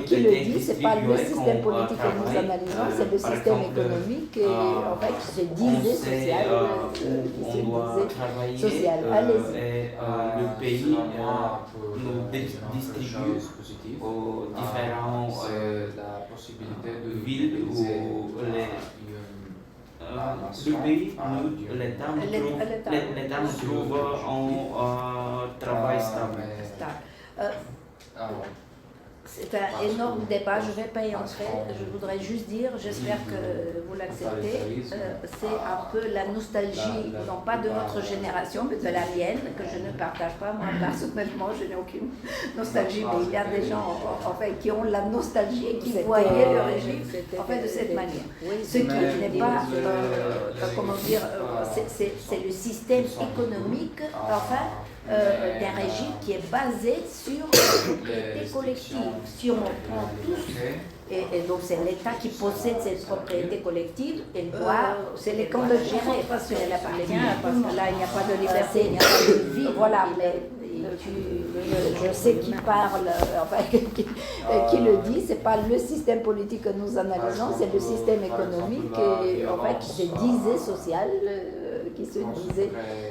qui le dit, c'est pas le système politique que nous analysons, c'est le système économique et en fait qui se disait social. Allez-y. Le pays nous distribue aux différentes villes où le pays, l'État nous trouve en travail stable. C'est un énorme débat, je ne vais pas y entrer, je voudrais juste dire, j'espère que vous l'acceptez, c'est un peu la nostalgie, non pas de votre génération, mais de la mienne, que je ne partage pas. Moi, personnellement, je n'ai aucune nostalgie, mais il y a des gens qui ont la nostalgie et qui voyaient le régime de cette manière. Ce qui n'est pas, comment dire, c'est le système économique, d'un régime qui est basé sur la propriété collective. Si on prend tous, et donc c'est l'État qui possède cette propriété collective, elle doit, c'est les camps de gérer, parce qu'elle appartient à tout le monde. Là, il n'y a pas de liberté, il n'y a pas de vie, voilà, mais je sais qui parle, qui le dit, c'est pas le système politique que nous analysons, c'est le système économique qui se disait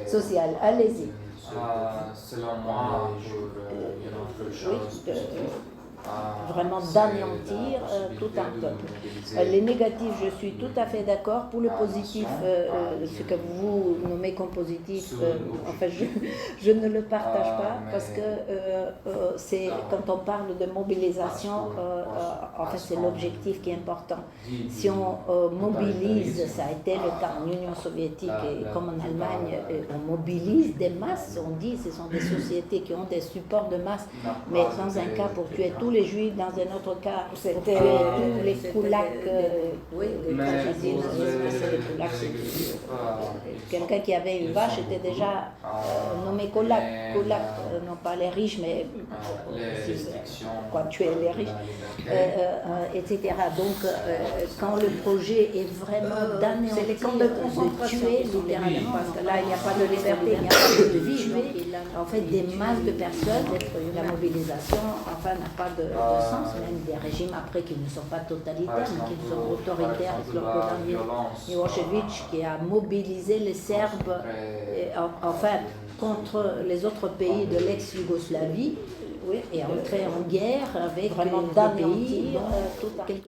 social, Allez-y. Selon moi, il y a une autre chose. Vraiment d'anéantir tout un peuple. Les négatifs, je suis tout à fait d'accord. Pour le positif, ce que vous nommez comme positif, je ne le partage pas parce que c'est quand on parle de mobilisation, c'est l'objectif qui est important. Si on mobilise, ça a été le cas en Union soviétique et comme en Allemagne, on mobilise des masses, on dit ce sont des sociétés qui ont des supports de masse, mais dans un cas pour tuer tous les juifs, dans un autre cas c'était tous les koulaks, quelqu'un qui avait une vache était déjà nommé koulak, non pas les riches, mais tuer les riches, etc. Donc quand le projet est vraiment d'anéantir, c'est les camps de tuer littéralement, parce que là il n'y a pas de liberté, il n'y a pas de vie, des masses de personnes, la mobilisation n'a pas de sens, même des régimes après qui ne sont pas totalitaires, mais qui sont autoritaires, Milošević qui a mobilisé les Serbes, contre les autres pays de l'ex-Yougoslavie, et entré en guerre avec vraiment d'anéantir